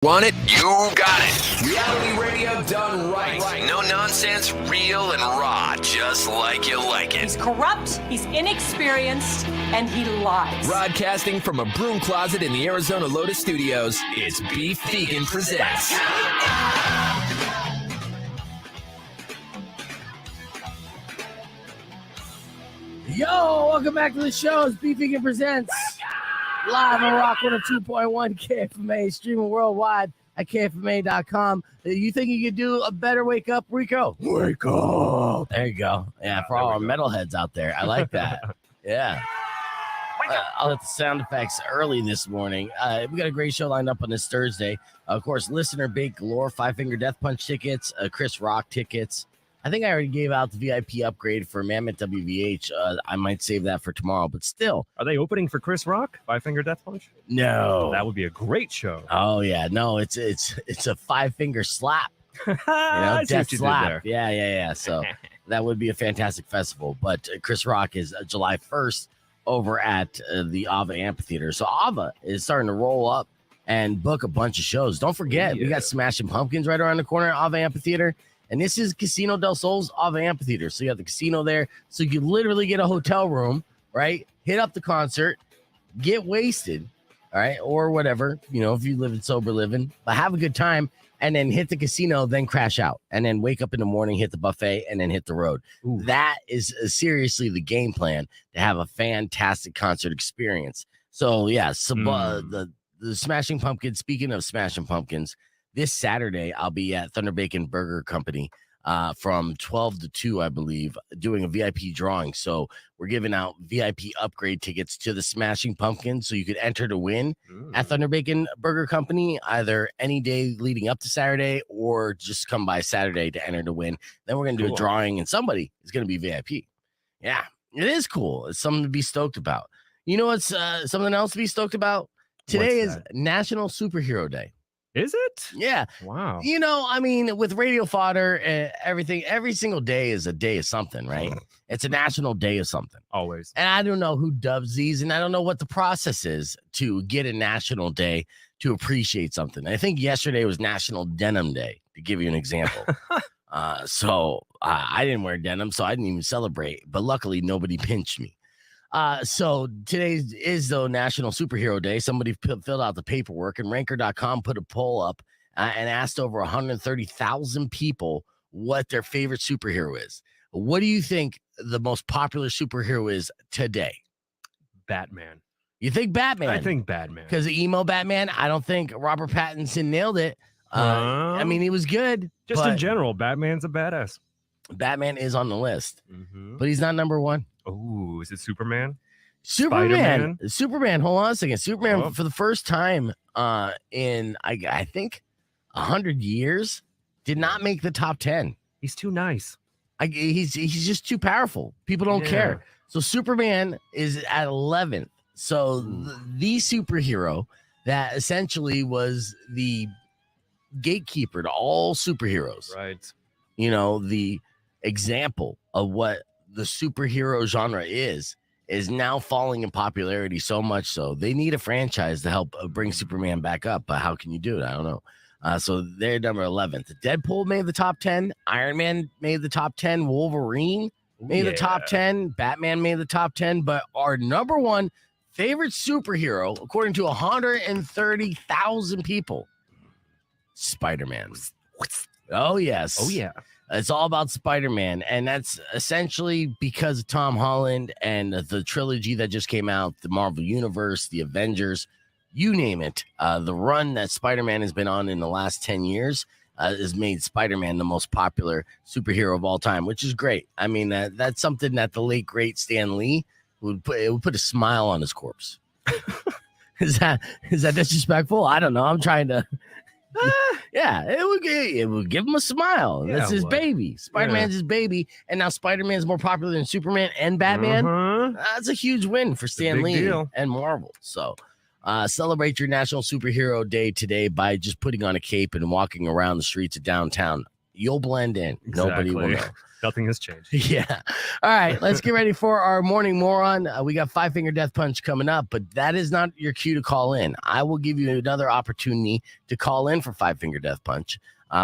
Want it? You got it. Reality radio done right. No nonsense, real and raw, just like you like it. He's corrupt, he's inexperienced, and he lies. Broadcasting from a broom closet in the Arizona Lotus Studios, it's Beef Vegan Presents. Yo, welcome back to the show. It's Beef Vegan Presents. Live on Rock 102.1 KFMA, streaming worldwide at KFMA.com. You think you could do a better wake up, Rico? Wake up. There you go. Yeah, for all our metalheads out there. I like that. Yeah. I'll hit the sound effects early this morning. We got a great show lined up on this Thursday. Of course, listener bait galore, 5 Finger Death Punch tickets, Chris Rock tickets. I think I already gave out the VIP upgrade for Mammoth WVH. I might save that for tomorrow, but still. Are they opening for Chris Rock? 5 Finger Death Punch? No. That would be a great show. Oh, yeah. No, it's a 5 finger slap. Death slap. Yeah. So that would be a fantastic festival. But Chris Rock is July 1st over at the Ava Amphitheater. So Ava is starting to roll up and book a bunch of shows. Don't forget, we got Smashing Pumpkins right around the corner at Ava Amphitheater. And this is Casino del Sol's Ava Amphitheater. So you have the casino there. So you literally get a hotel room, right? Hit up the concert, get wasted, all right? Or whatever, if you live in sober living. But have a good time and then hit the casino, then crash out. And then wake up in the morning, hit the buffet, and then hit the road. Ooh. That is seriously the game plan to have a fantastic concert experience. So, yeah, the Smashing Pumpkins, speaking of Smashing Pumpkins, this Saturday, I'll be at Thunder Bacon Burger Company from 12 to 2, I believe, doing a VIP drawing. So we're giving out VIP upgrade tickets to the Smashing Pumpkins so you could enter to win at Thunder Bacon Burger Company, either any day leading up to Saturday or just come by Saturday to enter to win. Then we're going to do a drawing and somebody is going to be VIP. Yeah, it is cool. It's something to be stoked about. You know what's something else to be stoked about? Today is National Superhero Day. Is it? Yeah. Wow. With radio fodder and everything, every single day is a day of something, right? It's a national day of something. Always. And I don't know who dubs these, and I don't know what the process is to get a national day to appreciate something. I think yesterday was National Denim Day, to give you an example. So I didn't wear denim, so I didn't even celebrate. But luckily, nobody pinched me. So today is though National Superhero Day. Somebody filled out the paperwork, and Ranker.com put a poll up and asked over 130,000 people what their favorite superhero is. What do you think the most popular superhero is today? Batman. You think Batman? I think Batman. Because emo Batman, I don't think Robert Pattinson nailed it. He was good. Just in general, Batman's a badass. Batman is on the list, but he's not number one. Oh, is it Superman? Superman. Hold on a second. Superman for the first time in I think 100 years did not make the top 10. He's too nice. He's just too powerful. People don't care. So Superman is at 11th. So the superhero that essentially was the gatekeeper to all superheroes. Right. The example of what the superhero genre is now falling in popularity so much so they need a franchise to help bring Superman back up. But how can you do it? I don't know. So they're number 11th. Deadpool made the top 10. Iron Man made the top 10. Wolverine made the top 10. Batman made the top 10. But our number one favorite superhero, according to 130,000 people, Spider-Man. Oh, yes. Oh, yeah. It's all about Spider-Man, and that's essentially because of Tom Holland and the trilogy that just came out, the Marvel Universe, the Avengers, you name it. The run that Spider-Man has been on in the last 10 years has made Spider-Man the most popular superhero of all time, which is great. I mean, that's something that the late, great Stan Lee would put a smile on his corpse. Is that disrespectful? I don't know. I'm trying to... it would give him a smile. That's his baby. Spider-Man's his baby, and now Spider-Man's more popular than Superman and Batman. That's a huge win for Stan Lee and Marvel. So celebrate your National Superhero Day today by just putting on a cape and walking around the streets of downtown You'll blend in. Nobody will know. Nothing has changed. Yeah. All right. Let's get ready for our morning moron. We got 5 Finger Death Punch coming up, but that is not your cue to call in. I will give you another opportunity to call in for 5 Finger Death Punch.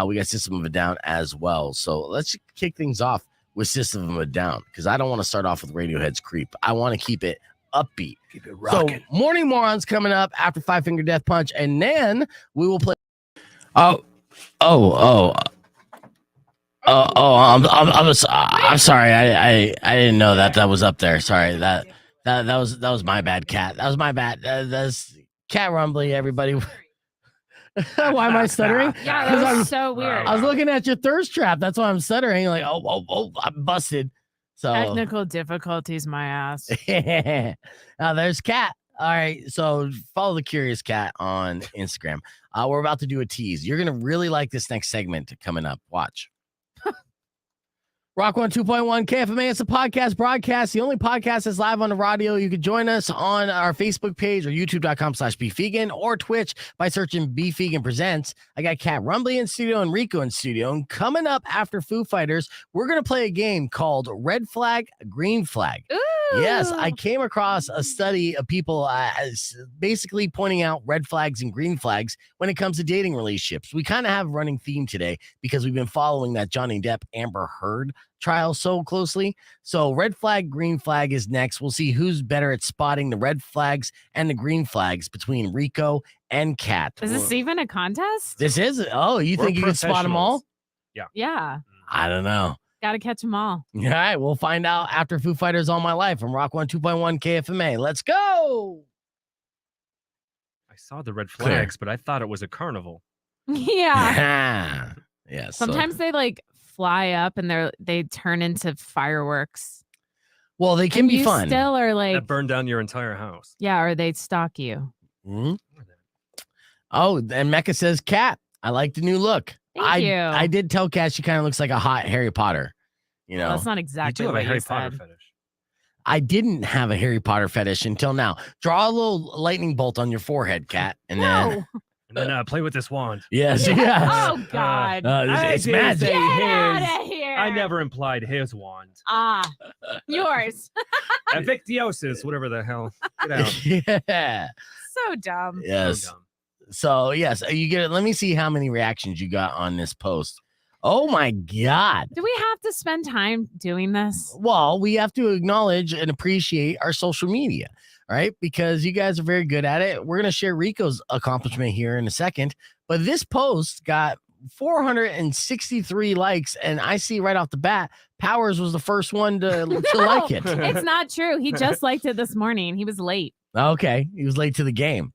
We got System of a Down as well. So let's kick things off with System of a Down because I don't want to start off with Radiohead's Creep. I want to keep it upbeat. Keep it rocking. So morning morons coming up after 5 Finger Death Punch, and then we will play. I'm sorry. I didn't know that was up there. Sorry. That was my bad, Kat. That was my bad. That's Kat Rumbly, everybody. Why am I stuttering? Yeah, that was so weird. I was looking at your thirst trap. That's why I'm stuttering. Like, oh, I'm busted. So Technical difficulties, my ass. Now there's Kat. All right, so follow the Curious Cat on Instagram. We're about to do a tease. You're gonna really like this next segment coming up. Watch. Rock 102.1 KFMA. It's a podcast broadcast. The only podcast that's live on the radio. You can join us on our Facebook page or youtube.com/BeefVegan or Twitch by searching Beef Vegan Presents. I got Kat Rumbly in studio and Rico in studio. And coming up after Foo Fighters, we're going to play a game called Red Flag, Green Flag. Ooh. Yes, I came across a study of people basically pointing out red flags and green flags when it comes to dating relationships. We kind of have a running theme today because we've been following that Jonny Depp Amber Heard trial so closely. So red flag, green flag is next. We'll see who's better at spotting the red flags and the green flags between Rico and Kat. Is this even a contest? This is. Oh, you think you can spot them all? Yeah. I don't know. Gotta catch them all. All right, we'll find out after Foo Fighters All My Life from Rock 102.1 KFMA. Let's go. I saw the red flags, but I thought it was a carnival. Yeah. Yeah. Sometimes they like fly up and they turn into fireworks. Well, they can and be you fun. Still are like That burned down your entire house. Yeah, or they stalk you. Mm-hmm. Oh, and Mecca says, Kat, I like the new look. Thank you. I did tell Kat she kind of looks like a hot Harry Potter. You know, well, that's not exactly you do have what a Harry you Potter said. fetish. I didn't have a Harry Potter fetish until now. Draw a little lightning bolt on your forehead, Kat, and then And then play with this wand. yes, yeah. Oh God. It's magic. Get out of here. I never implied his wand. Yours. Evictiosis, whatever the hell. Get out. Yeah. So dumb. Yes. So dumb. So yes, you get it. Let me see how many reactions you got on this post. Oh my God. Do we have to spend time doing this? Well, we have to acknowledge and appreciate our social media, right? Because you guys are very good at it. We're going to share Rico's accomplishment here in a second. But this post got 463 likes. And I see right off the bat, Powers was the first one to like it. It's not true. He just liked it this morning. He was late. Okay. He was late to the game.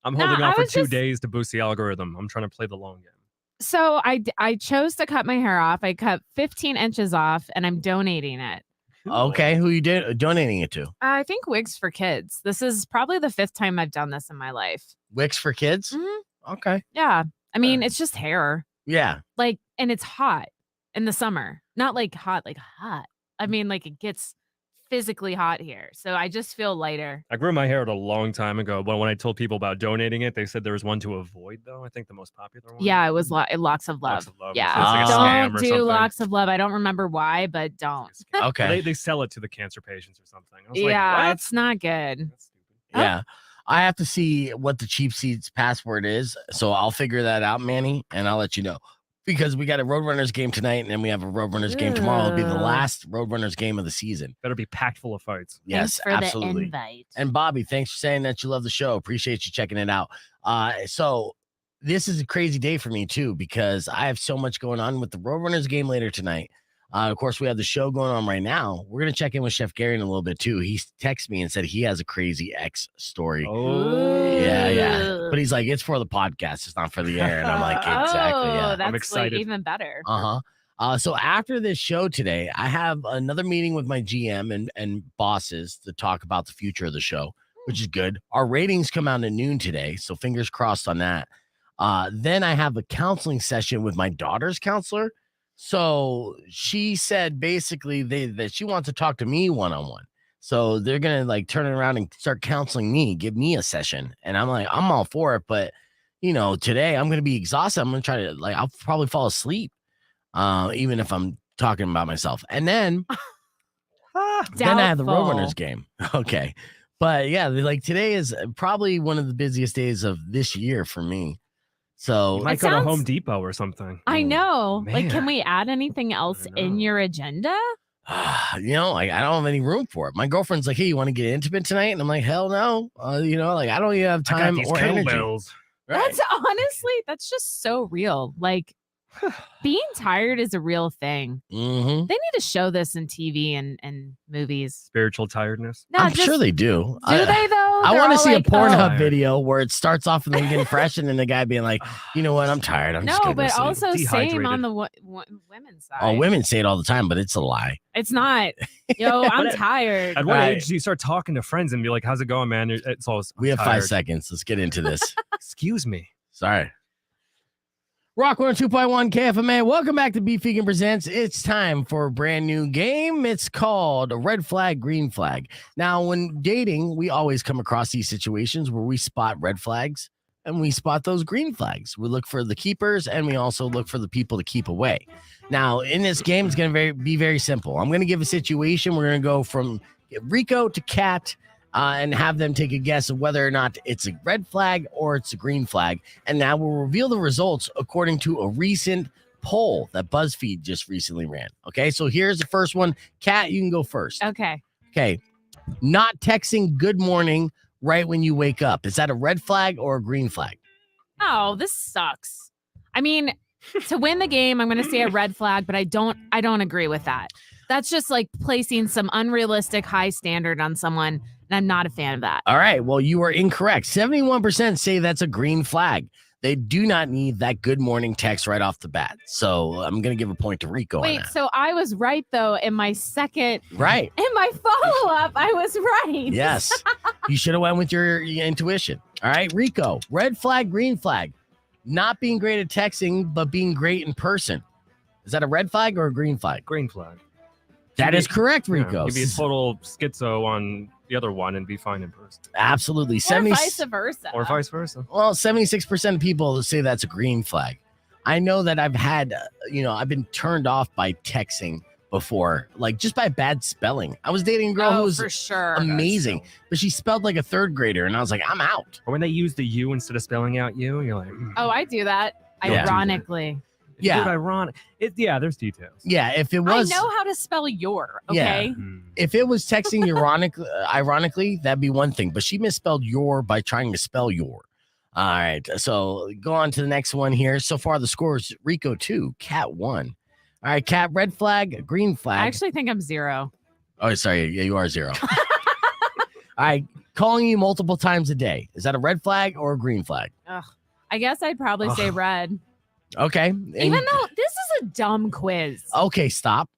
I'm No, holding I out for was 2 just- days to boost the algorithm. I'm trying to play the long game. So I chose to cut my hair off. I cut 15 inches off and I'm donating it. Okay. Who you donating it to? I think wigs for kids. This is probably the 5th time I've done this in my life. Wicks for kids? Mhm. Okay. Yeah. I mean, it's just hair. Yeah. Like, and it's hot in the summer. Not like hot. I mean, like it gets physically hot here. So I just feel lighter. I grew my hair out a long time ago, but when I told people about donating it, they said there was one to avoid, though. I think the most popular one. Yeah, it was locks of love. Locks of Love. Yeah. So it's like a scam Don't or do something. locks of love. I don't remember why, but don't. Okay. They sell it to the cancer patients or something. I was Yeah, like, what? it's not good. That's stupid. Yeah. I have to see what the Cheap Seats password is. So I'll figure that out, Manny, and I'll let you know. Because we got a Roadrunners game tonight, and then we have a Roadrunners game tomorrow. It'll be the last Roadrunners game of the season. Better be packed full of fights. Yes, Thanks for absolutely. the invite. And Bobby, thanks for saying that you love the show. Appreciate you checking it out. So this is a crazy day for me too, because I have so much going on with the Roadrunners game later tonight. Of course, we have the show going on right now. We're going to check in with Chef Gary in a little bit too. He texted me and said he has a crazy ex story. Oh, Yeah. But he's like, it's for the podcast. It's not for the air. And I'm like, exactly. Yeah. That's excited. like even better. So after this show today, I have another meeting with my GM and bosses to talk about the future of the show, which is good. Our ratings come out at noon today, so fingers crossed on that. Then I have a counseling session with my daughter's counselor. So she said basically that she wants to talk to me one-on-one. So they're going to like turn it around and start counseling me, give me a session. And I'm like, I'm all for it. But, you know, today I'm going to be exhausted. I'm going to try to I'll probably fall asleep. even if I'm talking about myself. And then, then I have the Roadrunners game. Okay. But yeah, like today is probably one of the busiest days of this year for me. So you might go to Home Depot or something. I know. Man. Like, can we add anything else in your agenda? You know, like I don't have any room for it. My girlfriend's like, "Hey, you want to get intimate tonight?" And I'm like, "Hell no." You know, like I don't even have time or energy. Right. That's just so real. Like being tired is a real thing. Mm-hmm. They need to show this in TV and movies. Spiritual tiredness. I'm sure they do. Do they though? I want to see like, a Pornhub video where it starts off and then getting fresh, and then the guy being like, "You know what? I'm tired. I'm just gonna go but sleep." also same on the women's side. Oh, women say it all the time, but it's a lie. It's not. Yo, I'm tired. At what age do you start talking to friends and be like, "How's it going, man?" It's always we have 5 seconds. Let's get into this. Excuse me. Sorry. Rock 102.1 KFMA. Welcome back to Beef Vegan Presents. It's time for a brand new game. It's called Red Flag, Green Flag. Now, when dating, we always come across these situations where we spot red flags and we spot those green flags. We look for the keepers and we also look for the people to keep away. Now, in this game, it's going to be very simple. I'm going to give a situation. We're going to go from Rico to Kat. And have them take a guess of whether or not it's a red flag or it's a green flag. And now we'll reveal the results according to a recent poll that BuzzFeed just recently ran. Okay, so here's the first one. Kat, you can go first. Okay. Not texting good morning right when you wake up. Is that a red flag or a green flag? Oh, this sucks. I mean, to win the game, I'm going to say a red flag, but I don't agree with that. That's just like placing some unrealistic high standard on someone. And I'm not a fan of that. All right. Well, you are incorrect. 71% say that's a green flag. They do not need that good morning text right off the bat. So I'm going to give a point to Rico. Wait, so I was right, though, in my second. Right. In my follow-up, I was right. Yes. You should have went with your intuition. All right, Rico. Red flag, green flag. Not being great at texting, but being great in person. Is that a red flag or a green flag? Green flag. That is correct, Rico. You'd be a total schizo on the other one and be fine in person. Absolutely. Or vice versa. Or vice versa. Well, 76% of people say that's a green flag. I know that I've had, I've been turned off by texting before, like just by bad spelling. I was dating a girl who was for sure. amazing, but she spelled like a third grader, and I was like, I'm out. Or when they use the you instead of spelling out you, you're like, Oh, I do that. Yeah. Ironically. Yeah. Dude, ironic. There's details. Yeah, if it was, I know how to spell your, okay? Yeah. If it was texting ironically, that'd be one thing. But she misspelled your by trying to spell your. All right, so go on to the next one here. So far, the score is Rico 2, Kat 1. All right, Kat, red flag, green flag. I actually think I'm 0. Oh, sorry. Yeah, you are 0. All right, calling you multiple times a day. Is that a red flag or a green flag? Ugh. I guess I'd probably say red. Okay. Even though this is a dumb quiz. Okay, stop.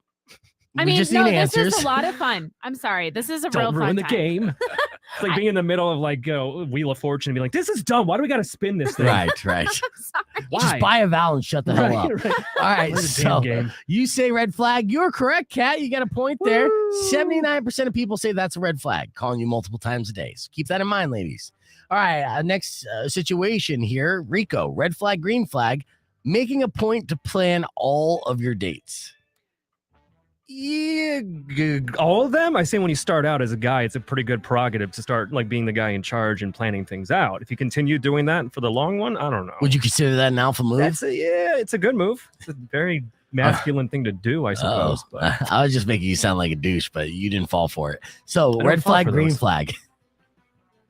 I mean, this is a lot of fun. I'm sorry. This is a real fun Don't ruin the time. game. It's like being in the middle of like Wheel of Fortune and be like, this is dumb. Why do we got to spin this thing? Right. I'm sorry. Why? Just buy a vowel and shut the hell up. Right. All right, Play the so damn game. you say red flag. You're correct, Kat. You got a point there. 79% of people say that's a red flag, calling you multiple times a day. So keep that in mind, ladies. All right, next situation here. Rico, red flag, green flag, making a point to plan all of your dates. Yeah, all of them. I say when you start out as a guy, it's a pretty good prerogative to start like being the guy in charge and planning things out. If you continue doing that for the long one, I don't know. Would you consider that an alpha move? It's a good move. It's a very masculine thing to do, I suppose. But I was just making you sound like a douche, but you didn't fall for it. So red fall flag, for green those. flag.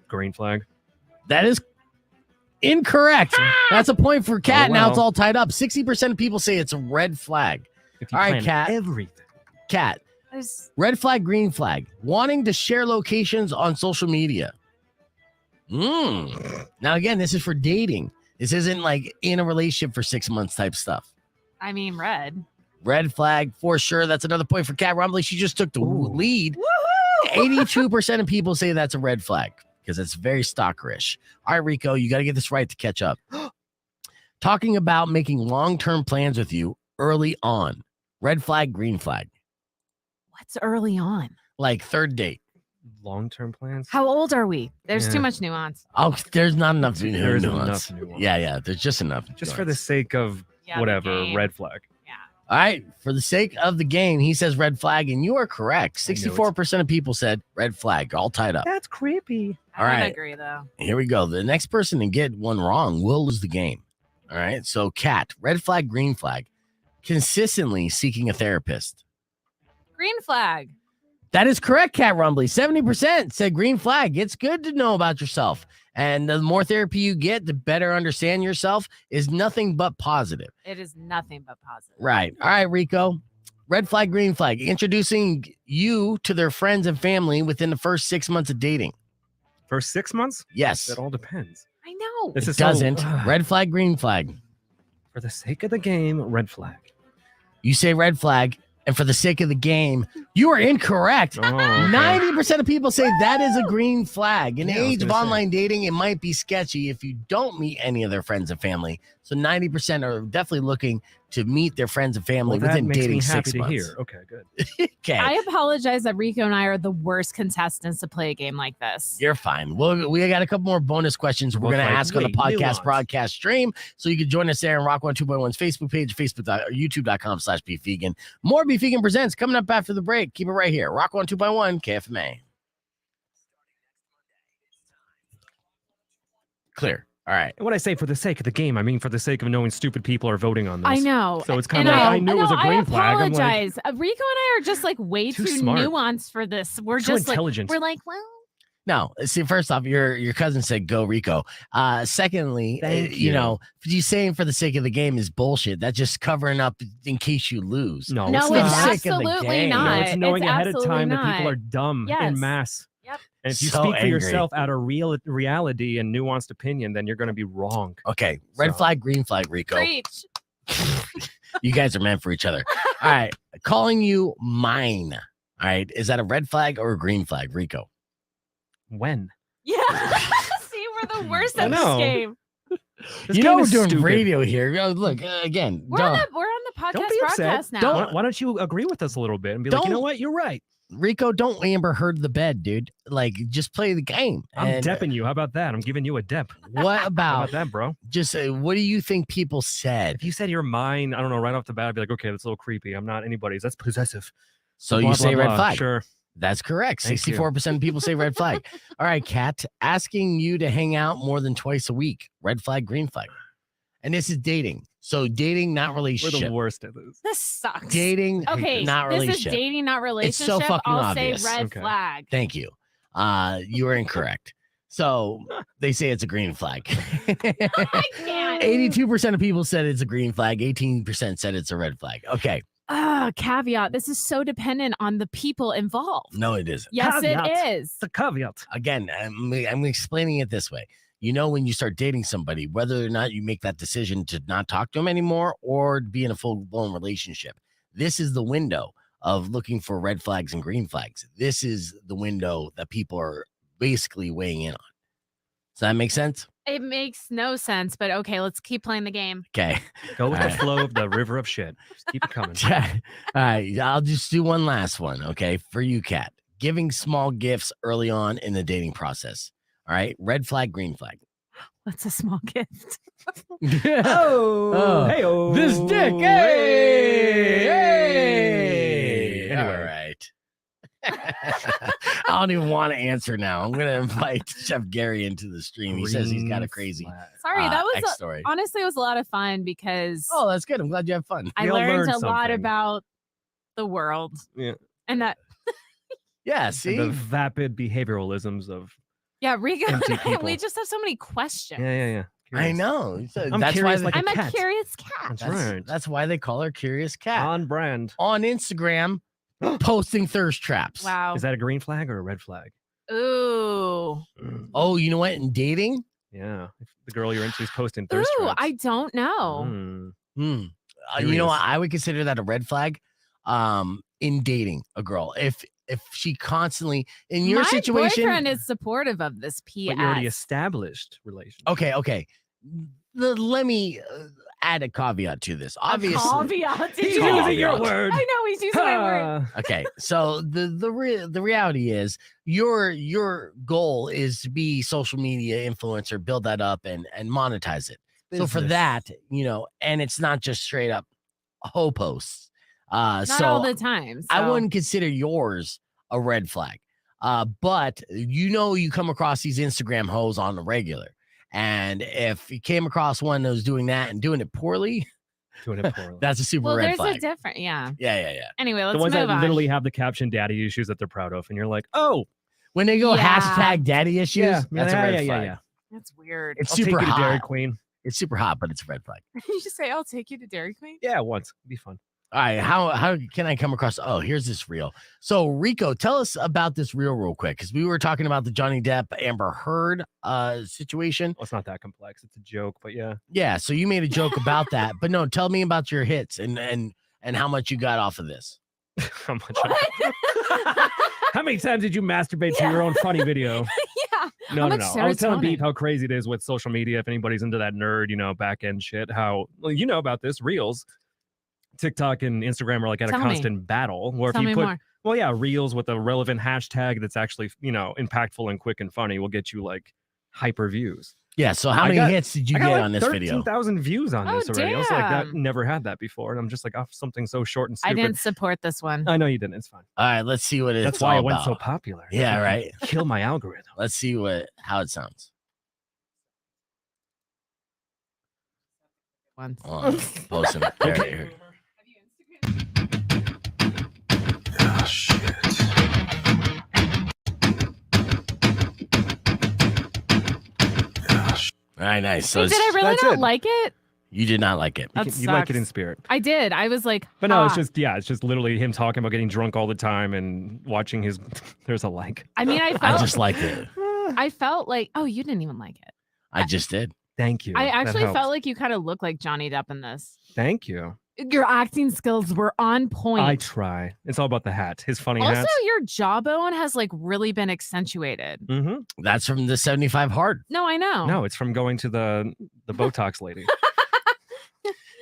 Green flag. That is incorrect. That's a point for Kat. Oh, Now it's well. all tied up. 60% of people say it's a red flag. If you All right, plan Kat. everything. Kat, There's- red flag, green flag. Wanting to share locations on social media. Now, again, this is for dating. This isn't like in a relationship for 6 months type stuff. I mean, red. Red flag for sure. That's another point for Kat Rumbly. She just took the lead. Woohoo! 82% of people say that's a red flag because it's very stalkerish. All right, Rico, you got to get this right to catch up. Talking about making long-term plans with you early on. Red flag, green flag. What's early on? Like third date. Long-term plans. How old are we? There's Yeah. too much nuance. Oh, there's not enough There's nuance. enough nuance. Yeah, there's just enough. Just for the sake of Yeah, the whatever, game. red flag. Yeah. All right. For the sake of the game, he says red flag, and you are correct. 64% of people said red flag, all tied up. That's creepy. All I don't right. agree though. Here we go. The next person to get one wrong will lose the game. All right. So, Kat, red flag, green flag, consistently seeking a therapist. Green flag. That is correct, Kat Rumbly. 70% said green flag. It's good to know about yourself. And the more therapy you get, the better understand yourself is nothing but positive. It is nothing but positive. Right. All right, Rico. Red flag, green flag. Introducing you to their friends and family within the first 6 months of dating. First 6 months? Yes. That all depends. I know. This It is doesn't. So, Red flag, green flag. for the sake of the game, red flag. You say red flag, and for the sake of the game, you are incorrect. Oh, okay. 90% of people say that is a green flag. In the Yeah, I was age of gonna say. online dating, it might be sketchy if you don't meet any of their friends and family. So 90% are definitely looking to meet their friends and family Well, that within makes dating me 6 happy to months. hear. Okay, good. Okay. I apologize that Rico and I are the worst contestants to play a game like this. You're fine. Well, we got a couple more bonus questions we're Both going to like, ask on the wait, podcast nuance. broadcast stream. So you can join us there on Rock 102.1's Facebook page, youtube.com/BeefVegan. More Beef Vegan Presents coming up after the break. Keep it right here. Rock 102.1 KFMA. Clear. All right. And when I say for the sake of the game, I mean for the sake of knowing stupid people are voting on this. I know. So it's kind And of like I knew it was a no, green I flag. I'm like, apologize. Rico and I are just like way Too too smart. nuanced for this. We're too just like intelligent. we're like, well, No, see, first off, your cousin said go Rico. Secondly, Thank you you. know, you saying for the sake of the game is bullshit. That's just covering up in case you lose. no, no, for it's the not. sake of the absolutely game. not. No, it's knowing ahead of absolutely time that people not. are dumb Yes. in mass. Yep. And if you So speak for angry. yourself out of reality and nuanced opinion, then you're going to be wrong. Okay, red So- flag, green flag, Rico. Preach. You guys are meant for each other. All right, calling you mine. All right, is that a red flag or a green flag, Rico? When? Yeah. See, we're the worst I at this know. game. This you know game we're is doing stupid. radio here. Look, again, We're on the podcast Don't be upset. broadcast now. Why don't you agree with us a little bit and be like, you know Don't- what? You're right. Rico, don't Amber Heard the bed, dude. Like, just play the game. I'm And depping you. How about that? I'm giving you a dep. What How about about that, bro? just what do you think people said? If you said you're mine, I don't know, right off the bat, I'd be like, okay, that's a little creepy. I'm not anybody's. That's possessive. So Blah, you say blah, red blah. flag. Sure. That's correct. Thank you. 64% of people say red flag. All right, Kat, asking you to hang out more than twice a week. Red flag, green flag. And this is dating. So dating, not We're relationship. the worst at this. This sucks. Dating, Okay, not this relationship. is dating, not relationship. so fucking I'll obvious. say red Okay. flag. Thank you. You are incorrect. So they say it's a green flag. I can't. 82% of people said it's a green flag. 18% said it's a red flag. Okay. Caveat. This is so dependent on the people involved. No, it isn't. Yes, Caveat. it is. It's a caveat. Again, I'm explaining it this way. You know, when you start dating somebody, whether or not you make that decision to not talk to them anymore or be in a full-blown relationship, this is the window of looking for red flags and green flags. This is the window that people are basically weighing in on. Does that make sense? It makes no sense, but okay, let's keep playing the game. Okay. Go with All the right. flow of the river of shit. Just keep it coming. All right. I'll just do one last one. Okay. For you, Kat. Giving small gifts early on in the dating process. All right. Red flag, green flag. What's a small gift? Oh, hey-o. this dick. Hey. Hey. Anyway. All right. I don't even want to answer now. I'm going to invite Chef Gary into the stream. He says he's got a Green crazy flag. Sorry, that was X story. honestly it was a lot of fun because Oh, that's good. I'm glad you have fun. I We all learned learned a lot something. about the world. Yeah. And that Yeah. And See? the vapid behavioralisms of Rico Empty and I, we people. just have so many questions. yeah. I Curious. know. So I'm that's why curious they, like a I'm a cat. curious cat. That's that's, right. that's why they call her Curious Cat. On brand. On Instagram, posting thirst traps. Wow. Is that a green flag or a red flag? Ooh. Oh, you know what? In dating, Yeah. If the girl you're into is posting thirst Ooh, traps. I don't know. Mm. you know what? Curious. I would consider that a red flag. In dating a girl, if she constantly in your My situation, boyfriend is supportive of this PS. But you already established relationship. okay. Let me add a caveat to this. Obviously, Caveat. Did He's you using use your it? word. I know he's using my word. Ah. okay. So the reality is your goal is to be social media influencer, build that up and monetize it. So for Business. that, and it's not just straight up hoe posts. Not so all the time. I so- wouldn't consider yours a red flag. But you come across these Instagram hoes on the regular. And if you came across one that was doing that and doing it poorly, that's a super red flag. There's a different, yeah. Yeah. Anyway, let's the ones move that on. literally have the caption "daddy issues" that they're proud of, and you're like, oh, When they go Yeah. hashtag daddy issues, that's a red flag. yeah. That's weird. It's I'll super take you to Dairy hot. Queen. It's super hot, but it's a red flag. you just say, "I'll take you to Dairy Queen." Yeah, once. It'd be fun. All right, how can I come across? Oh, here's this reel. So Rico, tell us about this reel real quick, because we were talking about the Jonny Depp Amber Heard situation. Well, it's not that complex. It's a joke, but yeah. Yeah, so you made a joke about that, but no, tell me about your hits and how much you got off of this. How much? How many times did you masturbate to your own funny video? Yeah. No. I was telling serotonin? Beef how crazy it is with social media. If anybody's into that nerd, back end shit, how you know about this Reels, TikTok and Instagram are like at Tell a me. constant battle. Where Tell if me you put, more. well, yeah, Reels with a relevant hashtag that's actually impactful and quick and funny will get you like hyper views. Yeah, so how I many got- hits did you I got get like on this video? 13,000 views on Oh, this already. I was like, that damn. never had that before, and I'm just like, off something so short and I stupid. didn't support this one. I know you didn't. It's fine. All right, let's see what it's That's why all it went so about. popular. Yeah, right. Kill my algorithm. Let's see how it sounds. Once. Oh, posting it. There, here. All right, nice. So Wait, did I really that's not it. like it? you did not like it. That You like it in sucks. spirit. I did. I was like, But no, it's "Ha." just literally him talking about getting drunk all the time and watching his. There's a like. I mean, I I felt. just liked it. I felt like. Oh, you didn't even like it. I just did. Thank you. I That actually helps. felt like you kind of look like Johnny Depp in this. Thank you. Your acting skills were on point. I try. It's all about the hat. His funny Also, hats. your jawbone has like really been accentuated. Mm-hmm. That's from the 75 hard. No, I know. No, it's from going to the Botox lady.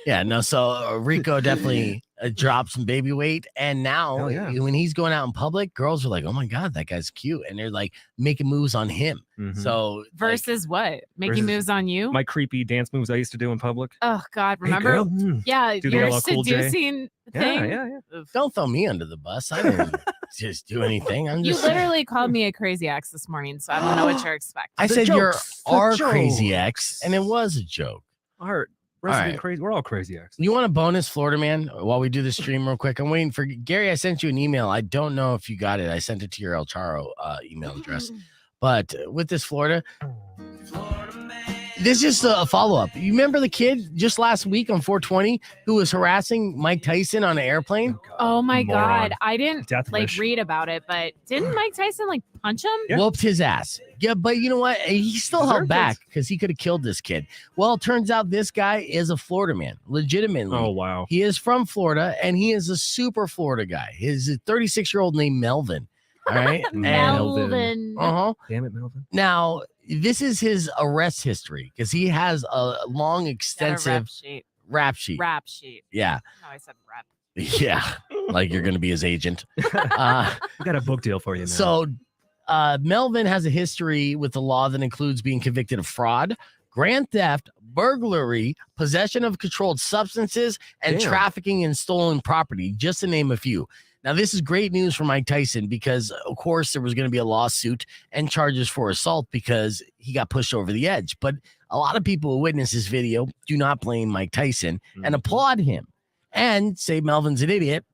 Yeah, no. So Rico definitely dropped some baby weight, and now Hell yeah. when he's going out in public, girls are like, "Oh my god, that guy's cute," and they're like making moves on him. Mhm. So like, Versus what? Making Versus moves on you? my creepy dance moves I used to do in public. Oh God! Hey, Remember? girl. Mm. Yeah, Do the your LL Cool J. seducing thing. Yeah. Oof. don't throw me under the bus. I didn't just do anything. I'm You just. literally called me a crazy ex this morning, so I don't know what you're expecting. I The said you're jokes, the our crazy jokes. ex, and it was a joke. Art. Resident right. crazy. We're all crazy ex. You want a bonus, Florida man? While we do the stream, real quick, I'm waiting for Gary. I sent you an email. I don't know if you got it. I sent it to your El Charo email address. But with this Florida, this is just a follow-up. You remember the kid just last week on 420 who was harassing Mike Tyson on an airplane? Oh my Moron. God! I didn't Death like wish. read about it, but didn't Mike Tyson like punch him? Yeah. Whooped his ass. Yeah, but you know what? He still held Deserved back it. because he could have killed this kid. Well, it turns out this guy is a Florida man, legitimately. Oh wow. He is from Florida, and he is a super Florida guy. He's a 36-year-old named Melvin. All right. Melvin. Uh-huh. Damn it, Melvin. Now, this is his arrest history because he has a long, Got a extensive rap sheet. Rap sheet. Yeah. No, I said rap. Yeah. Like you're going to be his agent. Uh, We got a book deal for you now. so, Melvin has a history with the law that includes being convicted of fraud, grand theft, burglary, possession of controlled substances, and Damn. trafficking in stolen property, just to name a few. Now, this is great news for Mike Tyson because, of course, there was going to be a lawsuit and charges for assault because he got pushed over the edge. But a lot of people who witness this video do not blame Mike Tyson and Mhm. applaud him and say Melvin's an idiot.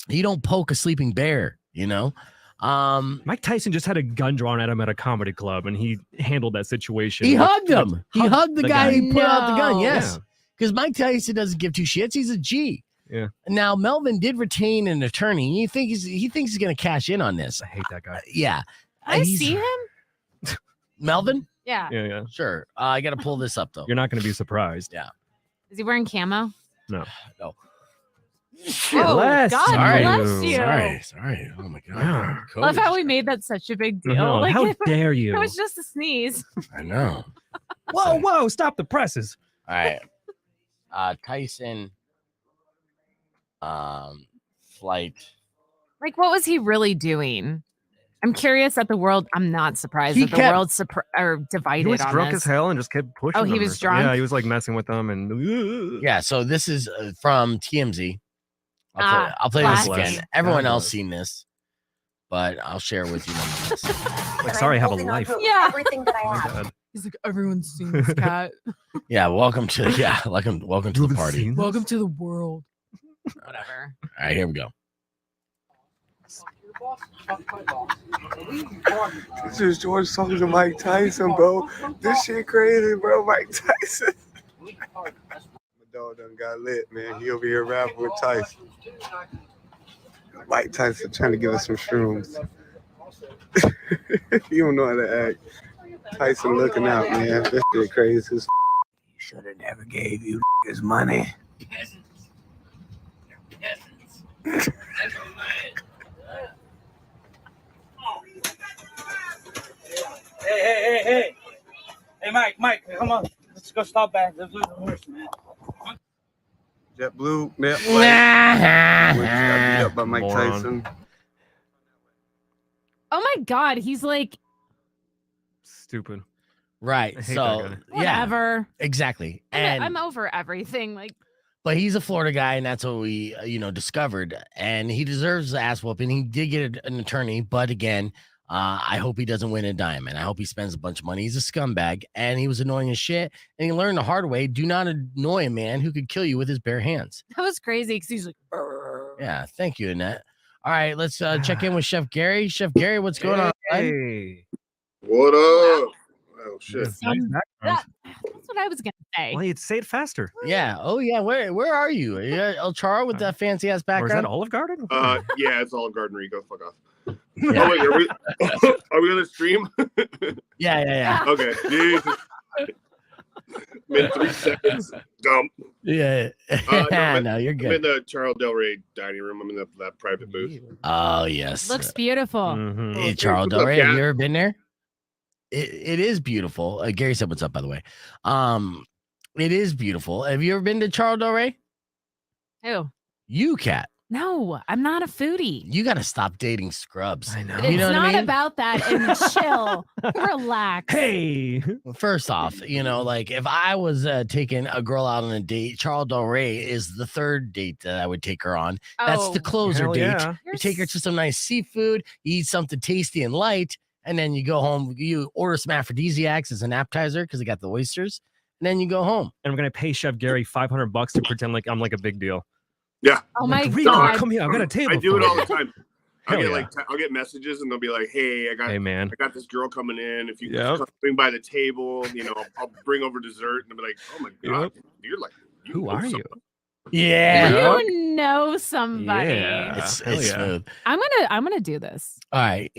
You don't poke a sleeping bear, you know? Mike Tyson just had a gun drawn at him at a comedy club, and he handled that situation. He with- hugged him. He hugged the guy who put out the gun. No. Yes. Yeah. Because Mike Tyson doesn't give two shits. He's a G. Yeah. Now, Melvin did retain an attorney. He thinks he's going to cash in on this. I hate that guy. Yeah. I He's- see him. Melvin? Yeah. Yeah. Sure. I got to pull this up, though. You're not going to be surprised. Is he wearing camo? No. Oh, Bless God Sorry. bless you. Sorry. Oh, my Yeah. God. Love how we made that such a big deal. No, Like how it, dare it you? was just a sneeze. I know. Whoa, stop the presses. All right. Tyson flight. Like, what was he really doing? I'm curious that the world. I'm not surprised He that the kept- world's divided. He was on drunk this. as hell and just kept pushing. Oh, he them or was something. drunk? Yeah, he was like messing with them and. Yeah, so this is from TMZ. I'll play bless. this again. God Everyone else bless. seen this, but I'll share with you nonetheless. Like, sorry, I have a life. Yeah. Everything that I Oh my have. God. He's like, everyone's seen this cat. Yeah, welcome to the party. Welcome to the world. Whatever. All right, here we go. This is George talking to Mike Tyson, bro. This shit crazy, bro. Mike Tyson. My dog done got lit, man. He over here rapping with Tyson. Mike Tyson trying to give us some shrooms. You don't know how to act. Tyson looking out, man. This shit crazy. He should have never gave you his money. Hey, Mike, come on. Let's go stop back. Let's do the horse, man. JetBlue, Netflix. Got beat up by Mike Moron. Tyson. Oh my God, he's like, Stupid. Right. I hate So that guy. yeah, whatever. exactly. I'm And over everything. Like, but he's a Florida guy, and that's what we discovered. And he deserves the ass whooping. He did get an attorney, but again, I hope he doesn't win a dime, and I hope he spends a bunch of money. He's a scumbag, and he was annoying as shit. And he learned the hard way: do not annoy a man who could kill you with his bare hands. that was crazy because he's like, "Brr." Yeah, thank you, Annette. All right, let's check in with Chef Gary. Chef Gary, what's going on? bud? Hey. What up? Oh, shit. Nice background. That's what I was gonna say. Well, you'd say it faster. Yeah. Oh, yeah. Where are you? Are you at El Charo with that fancy ass Or is background? that Olive Garden? Yeah, it's Olive Garden, Rico. Fuck off. Yeah. Oh, wait, are we on the stream? Yeah. Okay. Jesus. Mid 3 seconds. Dump. Yeah. No, No, you're I'm in good. the Charles Del Rey dining room. I'm in that private booth. Oh, yes. Looks beautiful. Mhm. Hey, Okay, Charles what's Del up, Rey, have Kat? you ever been there? It is beautiful. Gary said, "What's up?" By the way, it is beautiful. Have you ever been to Charles Del Rey? Ew. You, Kat, No, I'm not a foodie. you got to stop dating scrubs. I know. It's You know what not I mean? about that. And chill, relax. Hey. First off, like if I was taking a girl out on a date, Charles Del Rey is the third date that I would take her on. That's the Oh, closer Hell date. yeah. you're You take her s- to some nice seafood, you eat something tasty and light, and then you go home. You order some aphrodisiacs as an appetizer because they got the oysters, and then you go home. And I'm gonna pay Chef Gary $500 to pretend like I'm like a big deal. Oh my Like, Rico, God. come here. I got a table. I do for it all you. the time. Hell yeah. I'll get messages and they'll be like, "Hey, Hey man. I got this girl coming in. If you Yep. come swing by the table, I'll bring over dessert." And I'll be like, "Oh my god, you're like, Who know are you? somebody." Yeah, You know somebody. Yeah. it's Hell yeah. smooth. I'm gonna do this. All right,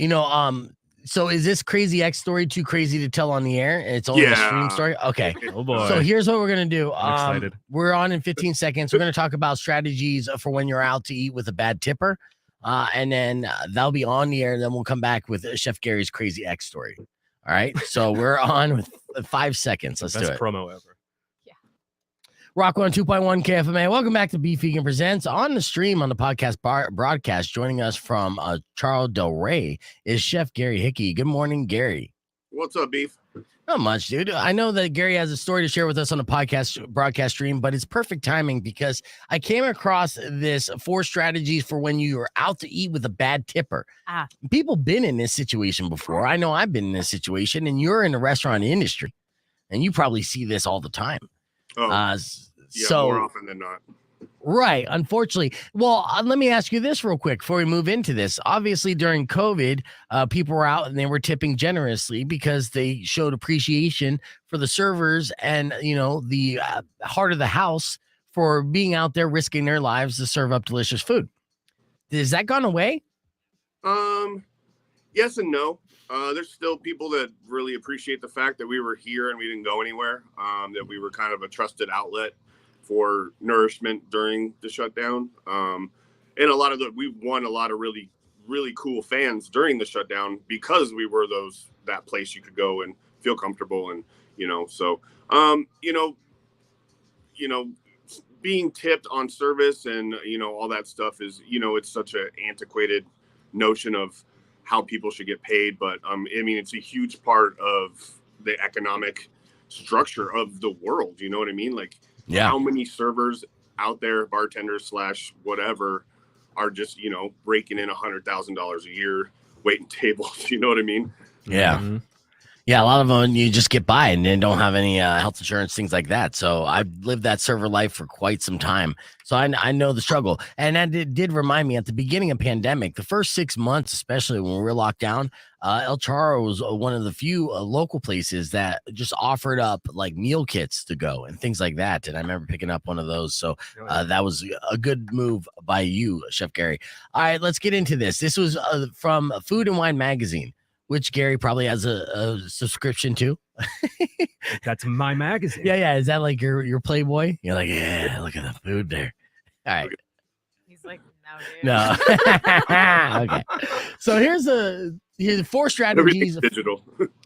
so is this Crazy X story too crazy to tell on the air? It's only a stream Yeah. story. Okay. Oh boy. So here's what we're gonna do. I'm excited. We're on in 15 seconds. We're gonna talk about strategies for when you're out to eat with a bad tipper, and then that'll be on the air. And then we'll come back with Chef Gary's Crazy X story. All right. So we're on with 5 seconds. Let's do Best it. promo ever. Rock 102.1 KFMA. Welcome back to Beef Vegan Presents. On the stream on the podcast broadcast, joining us from Charles Del Rey is Chef Gary Hickey. Good morning, Gary. What's up, beef? Not much, dude. I know that Gary has a story to share with us on the podcast broadcast stream, but it's perfect timing because I came across this 4 strategies for when you are out to eat with a bad tipper. Ah. People been in this situation before. I know I've been in this situation, and you're in the restaurant industry, and you probably see this all the time. Oh, Yeah, yeah, more often than not. Right. Unfortunately. Well, let me ask you this real quick before we move into this. Obviously, during COVID, people were out and they were tipping generously because they showed appreciation for the servers and, the heart of the house for being out there risking their lives to serve up delicious food. Has that gone away? Yes and no. There's still people that really appreciate the fact that we were here and we didn't go anywhere. That we were kind of a trusted outlet for nourishment during the shutdown. And we've won a lot of really, really cool fans during the shutdown because we were that place you could go and feel comfortable. And, being tipped on service and, all that stuff is, it's such an antiquated notion of how people should get paid. But I mean, it's a huge part of the economic structure of the world. You know what I mean? Like, how many servers out there, bartenders / whatever, are just, you know, raking in $100,000 a year waiting tables. You know what I mean? Yeah. Mhm. Yeah, a lot of them you just get by and then don't have any health insurance, things like that. So I've lived that server life for quite some time. So I know the struggle. And that did remind me at the beginning of pandemic, the first 6 months, especially when we were locked down, El Charro was one of the few local places that just offered up like meal kits to go and things like that. And I remember picking up one of those. So that was a good move by you, Chef Gary. All right, let's get into this. This was from Food and Wine Magazine, which Gary probably has a subscription to. That's my magazine. Yeah. Is that like your Playboy? You're like, yeah, look at the food there. All right. He's like, no, dude. No. Okay. So here's the 4 strategies. Everything's digital.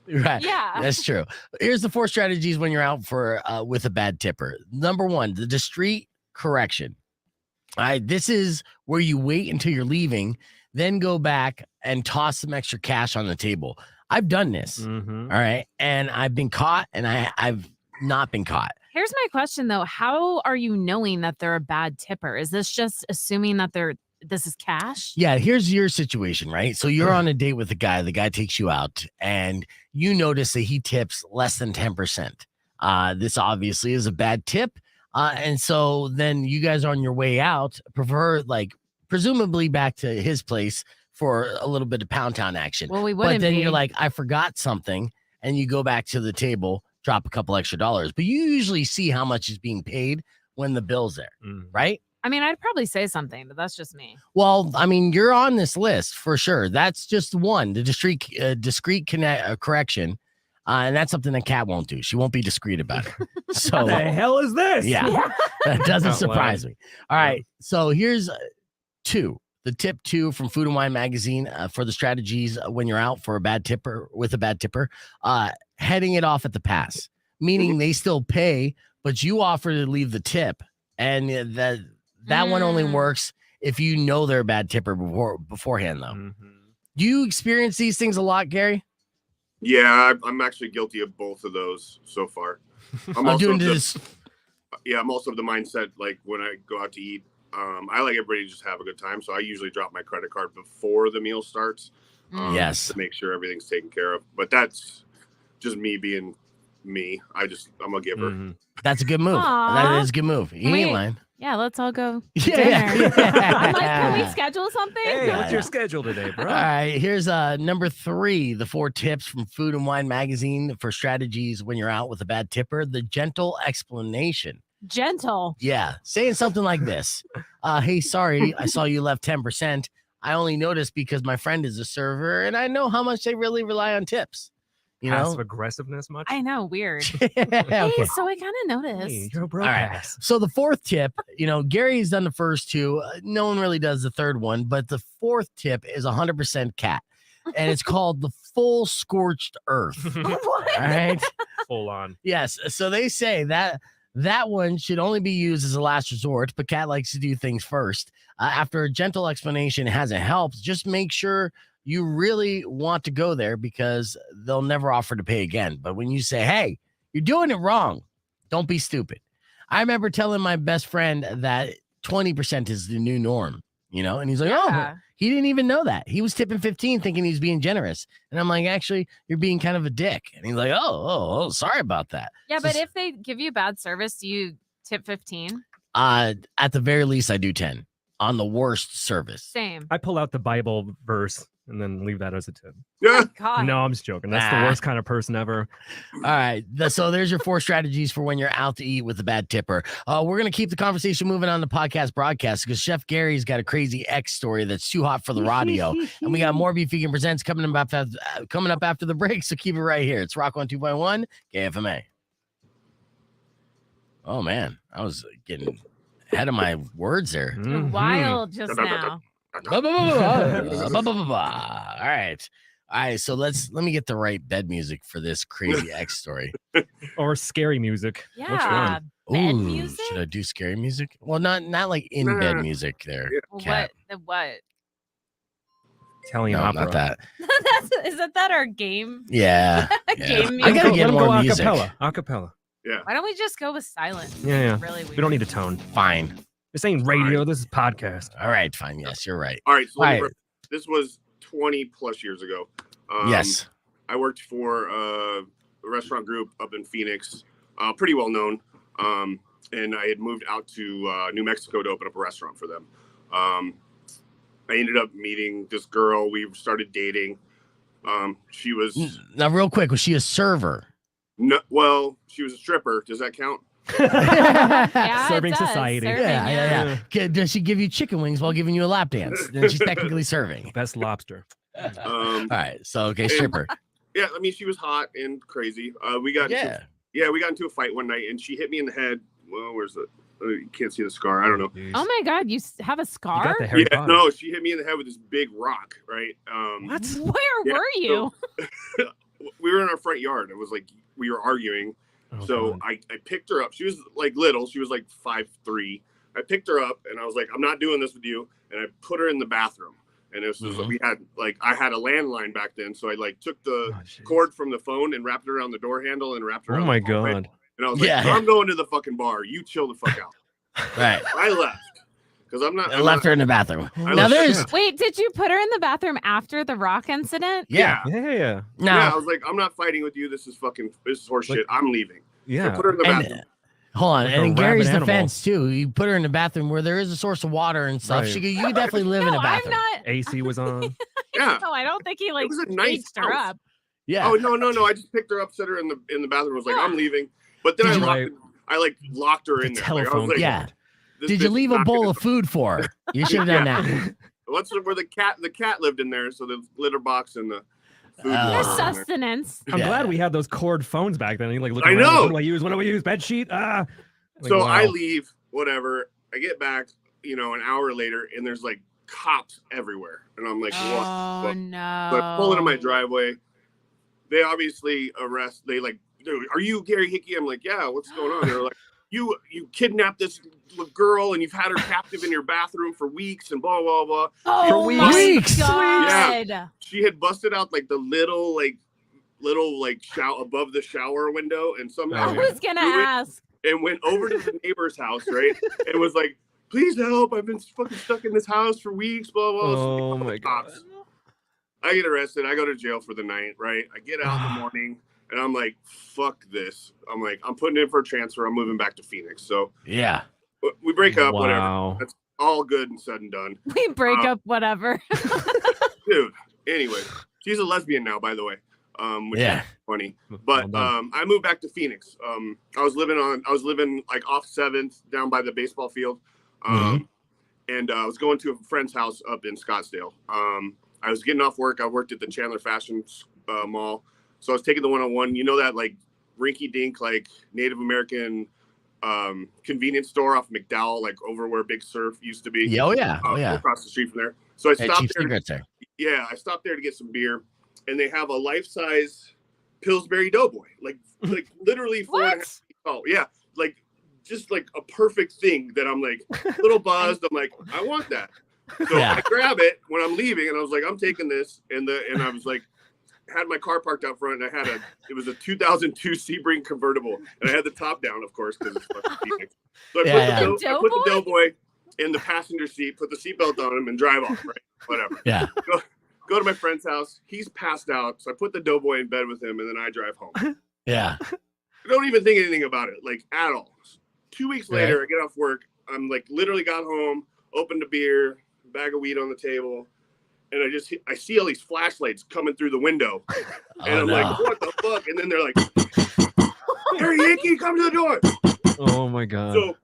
Right. Yeah. That's true. Here's the 4 strategies when you're out for with a bad tipper. Number 1, the discreet correction. All right. This is where you wait until you're leaving, then go back and toss some extra cash on the table. I've done this. Mhm. All right. And I've been caught and I've not been caught. Here's my question though. How are you knowing that they're a bad tipper? Is this just assuming that this is cash? Yeah, here's your situation, right? So you're on a date with a guy, the guy takes you out, and you notice that he tips less than 10%. This obviously is a bad tip. And so then you guys are on your way out, presumably back to his place for a little bit of Pound Town action. Well, we But wouldn't then be. you're like, I forgot something, and you go back to the table, drop a couple extra dollars. But you usually see how much is being paid when the bill's there, right? I mean, I'd probably say something, but that's just me. Well, I mean, you're on this list for sure. That's just one, the discreet correction. And that's something that Kat won't do. She won't be discreet about it. So What the hell is this? yeah, that doesn't Not surprise me. All right. So here's 2. The tip 2 from Food and Wine Magazine for the strategies when you're out for a bad tipper with a bad tipper, heading it off at the pass, meaning they still pay, but you offer to leave the tip. And that one only works if you know they're a bad tipper beforehand, though. Mhm. Do you experience these things a lot, Gary? Yeah, I'm actually guilty of both of those so far. I'm also doing of this. I'm also of the mindset, like when I go out to eat, I like everybody to just have a good time. So I usually drop my credit card before the meal starts. Yes. To make sure everything's taken care of. But that's just me being me. I'm a giver. Mhm. That's a good move. Aw. That is a good move. You ain't Wait. lying. Yeah, let's all go to Yeah. dinner. I'm like, can we schedule something? Hey, Yeah, what's your schedule today, bro? All right, here's number 3, the 4 tips from Food and Wine Magazine for strategies when you're out with a bad tipper. The gentle explanation. Gentle. Yeah, saying something like this. Hey, sorry, I saw you left 10%. I only noticed because my friend is a server and I know how much they really rely on tips. You Passive know? aggressiveness much? I know, weird. Okay. Hey, so I kind of noticed. Hey, you're a bro All right. pass. So the 4th tip, Gary's done the first 2. No one really does the 3rd one, but the 4th tip is 100% Kat. And it's called the full scorched earth. All right. Full on. Yes. So they say that one should only be used as a last resort, but Kat likes to do things first. After a gentle explanation hasn't helped, just make sure you really want to go there because they'll never offer to pay again. But when you say, hey, you're doing it wrong, don't be stupid. I remember telling my best friend that 20% is the new norm, and he's like, Yeah. oh, he didn't even know that. He was tipping 15 thinking he was being generous. And I'm like, actually, you're being kind of a dick. And he's like, oh, sorry about that. Yeah, So but if they give you bad service, do you tip 15? at the very least, I do 10 on the worst service. Same. I pull out the Bible verse and then leave that as a tip. Yeah. God. No, I'm just joking. That's the Ah. worst kind of person ever. All right. So there's your 4 strategies for when you're out to eat with a bad tipper. We're going to keep the conversation moving on the podcast broadcast because Chef Gary's got a crazy X story that's too hot for the radio. And we got more Beef Vegan Presents coming up after the break. So keep it right here. It's Rock 102.1 KFMA. Oh, man. I was getting ahead of my words there. You're Mhm. wild just now. All right. So let me get the right bed music for this crazy X story. Or scary music. Which Yeah. one? Bed Ooh, music? should I do scary music? Well, not like in bed music there. Well, Kat. what? Italian No, opera. not that. Isn't that our game? Yeah. Game I gotta music. get Let 'em more go music. Acapella. Yeah. Why don't we just go with silence? Yeah. Really weird. We don't need a tone. Fine. This ain't radio. This is podcast. All right, fine. Yes, you're right. All right. So All right. this was 20 plus years ago. Yes. I worked for a restaurant group up in Phoenix, pretty well known. And I had moved out to New Mexico to open up a restaurant for them. I ended up meeting this girl. We started dating. She was Now, real quick, was she a server? she was a stripper. Does that count? Yeah, Serving it does. society. Serving, Yeah. Does she give you chicken wings while giving you a lap dance? Then she's technically serving. Best lobster. All right. So, okay, stripper. Yeah, I mean, she was hot and crazy. We got into a fight one night, and she hit me in the head. Well, where's the? You can't see the scar. I don't know. Oh my God, you have a You scar? got the Harry Potter. No, she hit me in the head with this big rock. Right. What? Where were you? So, we were in our front yard. It was like we were arguing. Oh, So God. I picked her up. She was like little. She was like 5'3". I picked her up and I was like, I'm not doing this with you. And I put her in the bathroom. And it was I had a landline back then. So I like took the cord from the phone and wrapped it around the door handle and wrapped it around Oh my the hallway. God. And I was like, I'm going to the fucking bar. You chill the fuck out. Right. I left. Because I left her in the bathroom. I Now, left- there's. Wait, did you put her in the bathroom after the rock incident? Yeah. Yeah. Now, I was like, I'm not fighting with you. This is horse shit. I'm leaving. Yeah. So put her in the bathroom. and, hold on. Like And a in Gary's rabid animal. defense, too, you put her in the bathroom where there is a source of water and stuff. Right. You could definitely live in No, a I'm bathroom. not. AC was on. Yeah. No, I don't think he like was a nice staged her house. up. Yeah. Oh no! I just picked her up, set her in the bathroom. I was like, I'm leaving. But then I locked her The in there. telephone I was like, Yeah. this Did you bitch leave is a not bowl gonna- of food for her? You should have done that. What's where the cat lived in there? So the litter box and the food. Oh. There's was in there. sustenance. I'm Yeah. glad we had those cord phones back then. You like look I around, know. What do I use? What do I use? Bed sheet? Like, So wow. I leave, whatever. I get back, an hour later, and there's like cops everywhere, and I'm like, what? Oh the fuck? no. So I pull into my driveway. They obviously arrest. They like, dude, are you Gary Hickey? I'm like, yeah. What's going on? They're like, you kidnapped this girl and you've had her captive in your bathroom for weeks and blah blah blah. Oh For my weeks. God. She had busted out like the little shower above the shower window and somehow I was gonna threw it ask. and went over to the neighbor's house, right? And was like, please help. I've been fucking stuck in this house for weeks, blah blah. Oh my God. I get arrested. I go to jail for the night, right? I get out in the morning and I'm like, fuck this. I'm like, I'm putting in for a transfer. I'm moving back to Phoenix. So Yeah. we break up, whatever. Wow. That's all good and said and done. We break up, whatever. Dude, anyway, she's a lesbian now, by the way. Which is funny. But Well done. I moved back to Phoenix. I was living like off 7th down by the baseball field. And I was going to a friend's house up in Scottsdale. I was getting off work. I worked at the Chandler Fashion Mall. So I was taking the 101. You know that like rinky dink, like Native American convenience store off McDowell, like over where Big Surf used to be. Oh, yeah. Across the street from there. So I Hey, stopped Chief there. Secrets there. Yeah, I stopped there to get some beer, and they have a life-size Pillsbury Doughboy, like literally 4.5 feet tall. Yeah, like just like a perfect thing that I'm like a little buzzed. I'm like, I want that. So Yeah. I grab it when I'm leaving, and I was like, I'm taking this, and I was like, had my car parked out front, and it was a 2002 Sebring convertible, and I had the top down, of course, because it's fucking Phoenix. So I put the Doughboy in the passenger seat, put the seatbelt on him, and drive off. Right, whatever. Yeah. Go to my friend's house. He's passed out, so I put the Doughboy in bed with him, and then I drive home. Yeah. I don't even think anything about it, like at all. 2 weeks later, I get off work. I'm like literally got home, opened a beer, bag of weed on the table, and I see all these flashlights coming through the window, and I'm like, what the fuck? And then they're like, Harry Hickey, come to the door. Oh my God. So,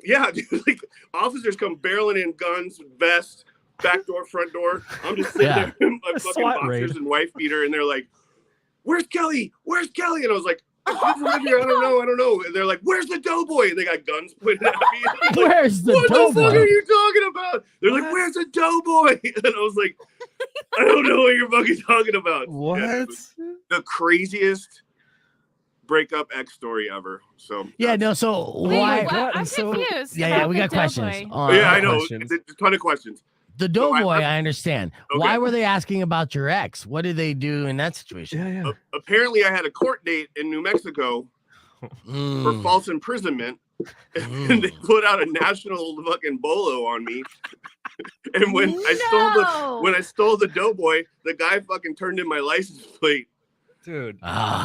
yeah, dude, like officers come barreling in, guns, vests, back door, front door. I'm just sitting there in my fucking SWAT boxers raid. and wife beater, and they're like, "Where's Kelly? Where's Kelly?" And I was like, "I don't know." And they're like, "Where's the Doughboy?" And they got guns pointed at me. I'm like, Where's the what Doughboy? the fuck are you talking about? They're like, "Where's the Doughboy?" And I was like, "I don't know what you're fucking talking about." What? Yeah, it was the craziest breakup X story ever. So Yeah, no, so Wait, why? what? I'm So- confused. Yeah, about we the got questions. Doughboy. Oh, yeah, I know. questions. A ton of questions. The So doughboy, I understand. Okay. Why were they asking about your ex? What did they do in that situation? Yeah. Apparently, I had a court date in New Mexico for false imprisonment, and they put out a national fucking bolo on me. And when I stole the doughboy, the guy fucking turned in my license plate, dude, to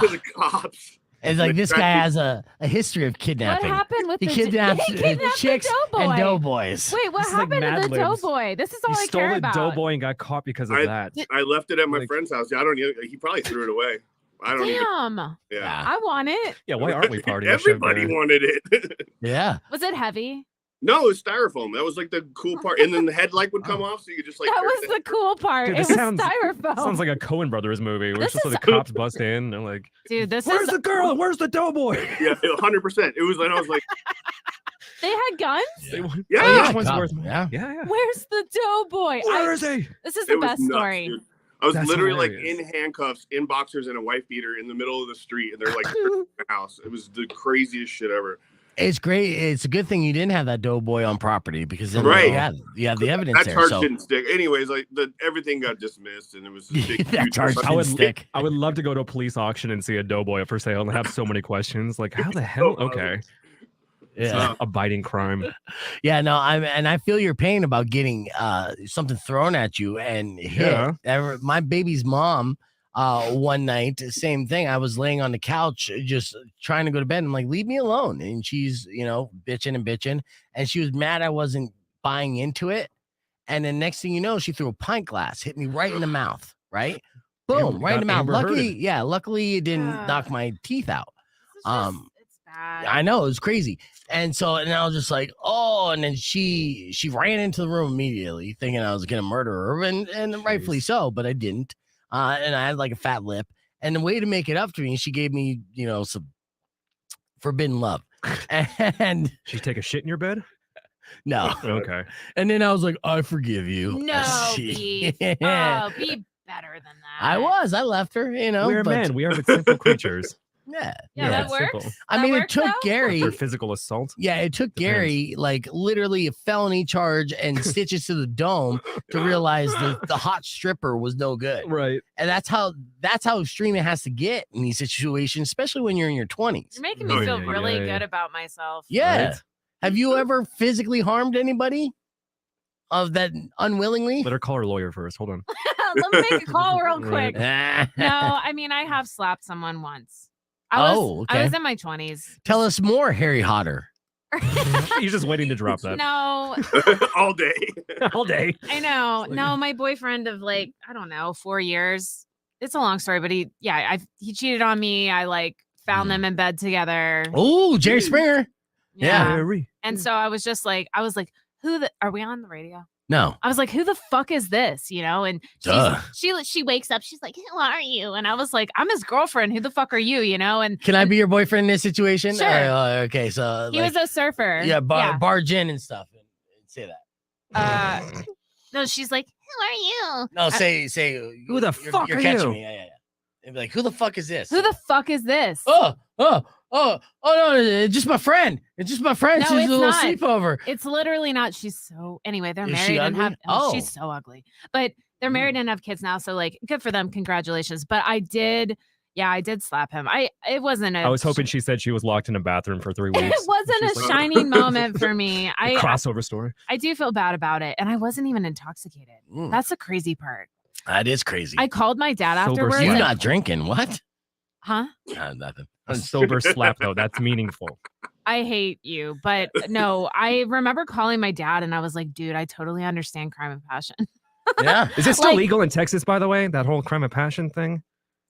the cops. It's like this guy has a history of kidnapping. What happened with he the kidnapped chicks the doughboy? and doughboys. Wait, what happened to the doughboy? This is all I care about. He stole the doughboy and got caught because of that. I left it at my friend's house. I don't know. He probably threw it away. I don't Damn. Yeah. I want it. Yeah, why aren't we partying? Everybody wanted it. Yeah. Was it heavy? No, it was styrofoam. That was like the cool part. And then the headlight would come off, so you could just like. That was the cool part. Dude, it was styrofoam. Sounds like a Coen Brothers movie where This it's just is- like the cops bust in. They're like, dude, where's the girl? And where's the doughboy? Yeah, 100%. It was, and I was like, they had guns? yeah. Which one's worth more? Yeah. Yeah. Where's the doughboy? Where is he? This is It the was best nuts, story. dude. I was That's literally hilarious. like in handcuffs, in boxers, and a wife beater in the middle of the street, and they're like in the house. It was the craziest shit ever. It's great. It's a good thing you didn't have that doughboy on property because then Right. you have the evidence That there. charge So didn't stick. Anyways, like everything got dismissed, and it was this big, that huge charge fucking- didn't stick. I would love to go to a police auction and see a doughboy for sale and have so many questions. Like, how the hell? Okay. It's Yeah. not a biting crime. Yeah, no, I feel your pain about getting something thrown at you and hit. My baby's mom, one night, same thing. I was laying on the couch just trying to go to bed. I'm like, leave me alone. And she's, bitching. And she was mad I wasn't buying into it. And then next thing you know, she threw a pint glass, hit me right in the mouth, right? Boom, right in the mouth. Luckily it didn't knock my teeth out. It's bad. I know, it was crazy. And I was just like, oh, and then she ran into the room immediately thinking I was gonna murder her, and rightfully so, but I didn't. And I had like a fat lip. And the way to make it up to me, she gave me, some forbidden love. And She take a shit in your bed? no. Okay. And then I was like, I forgive you. No, Beef. Oh, be better than that. I left her, We're but men. We are but simple creatures. yeah. Yeah, that it's works. simple. I That mean, it works, took though? Gary. For physical assault. Yeah, it took Depends. Gary like literally a felony charge and stitches to the dome to realize the hot stripper was no good. Right. And that's how extreme it has to get in these situations, especially when you're in your 20s. You're making me Oh, feel yeah, really yeah. good about myself. Yeah. Right. Have you ever physically harmed anybody of that unwillingly? Let her call her lawyer first. Hold on. Let me make a call real quick. Right. No, I mean I have slapped someone once. I was in my 20s. Tell us more, Harry Hodder. You're just waiting to drop that. No, all day. All day. I know. No, my boyfriend of 4 years. It's a long story, but he cheated on me. I found them in bed together. Oh, Jerry Springer. Yeah. Harry. And so I was just like, are we on the radio? No. I was like, who the fuck is this? And Duh. she wakes up. She's like, who are you? And I was like, I'm his girlfriend. Who the fuck are you? And Can I be your boyfriend in this situation? Sure. Okay, so he was a surfer. yeah, barge in and stuff. And say that. No, she's like, who are you? No, say Who the fuck you're are catching you? me. Yeah. And be like, who the fuck is this? Who the fuck is this? Oh, no, it's just my friend. It's just my friend. No, She's it's a little not. sleepover. It's literally not. She's so anyway. They're Is married she and ugly? have. Oh. She's so ugly, but they're married and have kids now. So good for them. Congratulations. But I did slap him. It wasn't a. I was hoping she said she was locked in a bathroom for 3 weeks. It wasn't She's a like, shining moment for me. crossover story. I do feel bad about it, and I wasn't even intoxicated. Mm. That's the crazy part. That is crazy. I called my dad Sober afterwards. You're and- not drinking. What? huh? Nothing. A sober slap though. That's meaningful. I hate you, but no. I remember calling my dad, and I was like, "Dude, I totally understand crime of passion." Yeah. Is it still Like- legal in Texas, by the way? That whole crime of passion thing?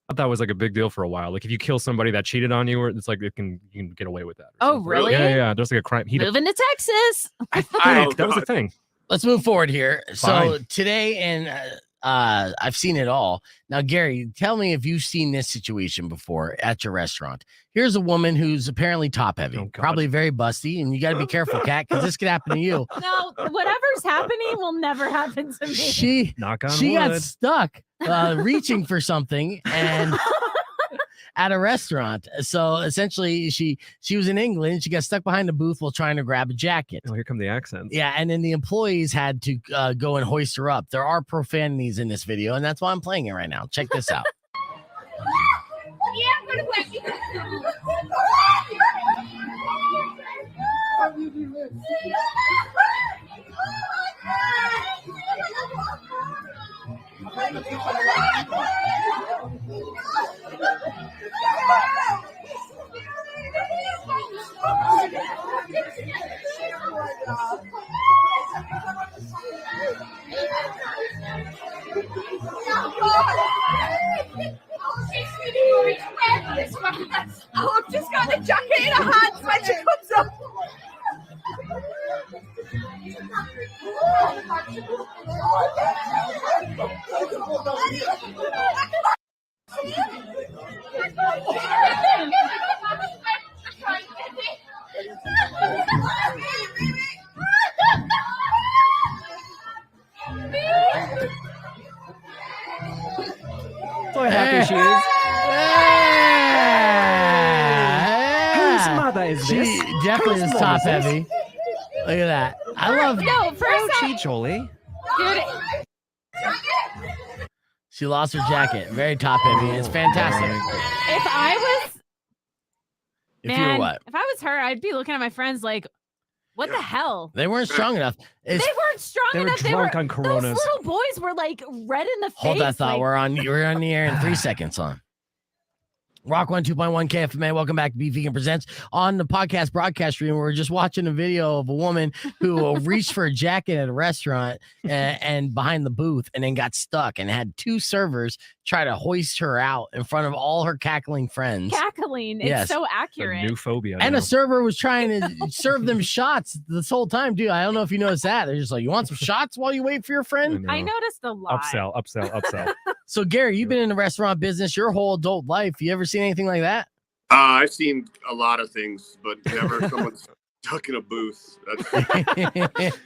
I thought that was a big deal for a while. Like if you kill somebody that cheated on you, or it's like you can get away with that. or Oh, something. really? Yeah. There's like a crime. Moving to Texas. I think that was a thing. Let's move forward here. So Fine. today, and I've seen it all. Now, Gary, tell me if you've seen this situation before at your restaurant. Here's a woman who's apparently top heavy, Oh, God. probably very busty, and you got to be careful, Kat, because this could happen to you. No, whatever's happening will never happen to me. She Knock on she wood. got stuck reaching for something, and at a restaurant. So essentially, she was in England. She got stuck behind a booth while trying to grab a jacket. Oh, here come the accents. Yeah, and then the employees had to go and hoist her up. There are profanities in this video, and that's why I'm playing it right now. Check this out. Oh, I've just got the jacket in her hands when she comes up. So happy she is. Whose mother is She this? definitely Whose is mom top is this? heavy. Look at that. I love. No, first Ouchie, Jolie. dude, She lost her jacket. Very top heavy. It's fantastic. if I was If you man, were what? if I was her, I'd be looking at my friends like, what the hell? They weren't strong enough. They weren't strong They were enough. drunk on Those Coronas. little boys were like red in the face. Hold that thought. like- We're on the air in 3 seconds on. Rock 102.1 KFMA. Welcome back to Be Vegan Presents. On the podcast broadcast stream, we were just watching a video of a woman who reached for a jacket at a restaurant and behind the booth and then got stuck and had two servers try to hoist her out in front of all her cackling friends. cackling. It's Yes. so A accurate. new phobia. And now. a server was trying to serve them shots this whole time, dude. I don't know if you noticed that. They're just like, you want some shots while you wait for your friend? I noticed a lot. Upsell. So, Gary, you've been in the restaurant business your whole adult life. You ever seen anything like that? I've seen a lot of things, but never someone stuck in a booth.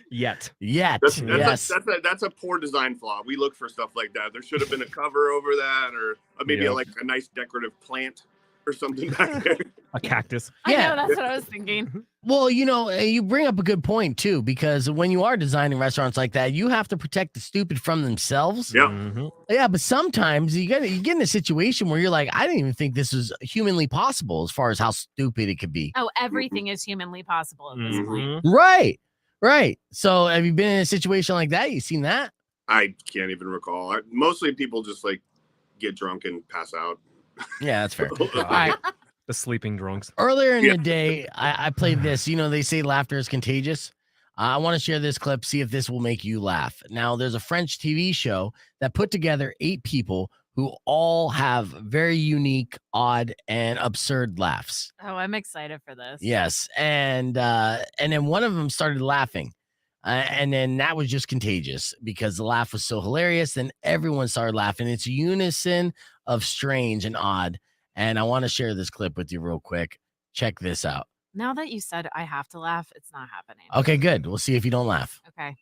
Yet. That's a poor design flaw. We look for stuff like that. There should have been a cover over that, or maybe Yep. like a nice decorative plant or something back there. A cactus. I Yeah. know, that's what I was thinking. Well, you bring up a good point, too, because when you are designing restaurants like that, you have to protect the stupid from themselves. Yeah. Mhm. Yeah, but sometimes you get in a situation where you're like, I didn't even think this was humanly possible as far as how stupid it could be. Oh, everything is humanly possible at this point. Mhm. Right. So have you been in a situation like that? You seen that? I can't even recall. Mostly people just like get drunk and pass out. Yeah, that's fair. All right. The sleeping drunks. Earlier in the day, I played this. You know, they say laughter is contagious. I want to share this clip, see if this will make you laugh. Now, there's a French TV show that put together 8 people who all have very unique, odd, and absurd laughs. Oh, I'm excited for this. Yes, and then one of them started laughing, and then that was just contagious because the laugh was so hilarious. Then everyone started laughing. It's a unison of strange and odd. And I want to share this clip with you real quick. Check this out. Now that you said I have to laugh, it's not happening. Okay, good. We'll see if you don't laugh. Okay.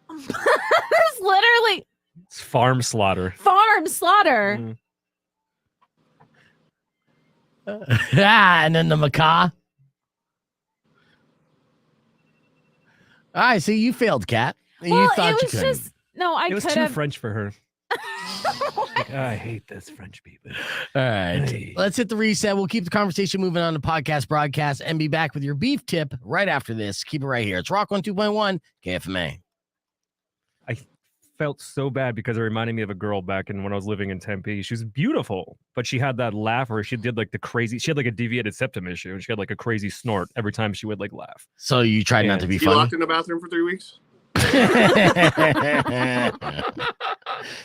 It's literally It's farm slaughter. farm slaughter. Mm. And then the macaw. All right, see, you failed, Kat. Well, You thought it you was couldn't. just no. I It was could too have. French for her. Like, I hate this French people. All right, Hey. let's hit the reset. We'll keep the conversation moving on to podcast broadcast and be back with your beef tip right after this. Keep it right here. It's Rock 102.1 KFMA. I felt so bad because it reminded me of a girl back in when I was living in Tempe. She was beautiful, but she had that laugh where she did like the crazy. She had like a deviated septum issue, and she had like a crazy snort every time she would like laugh. So you tried Yeah. not to be You funny? locked in the bathroom for 3 weeks?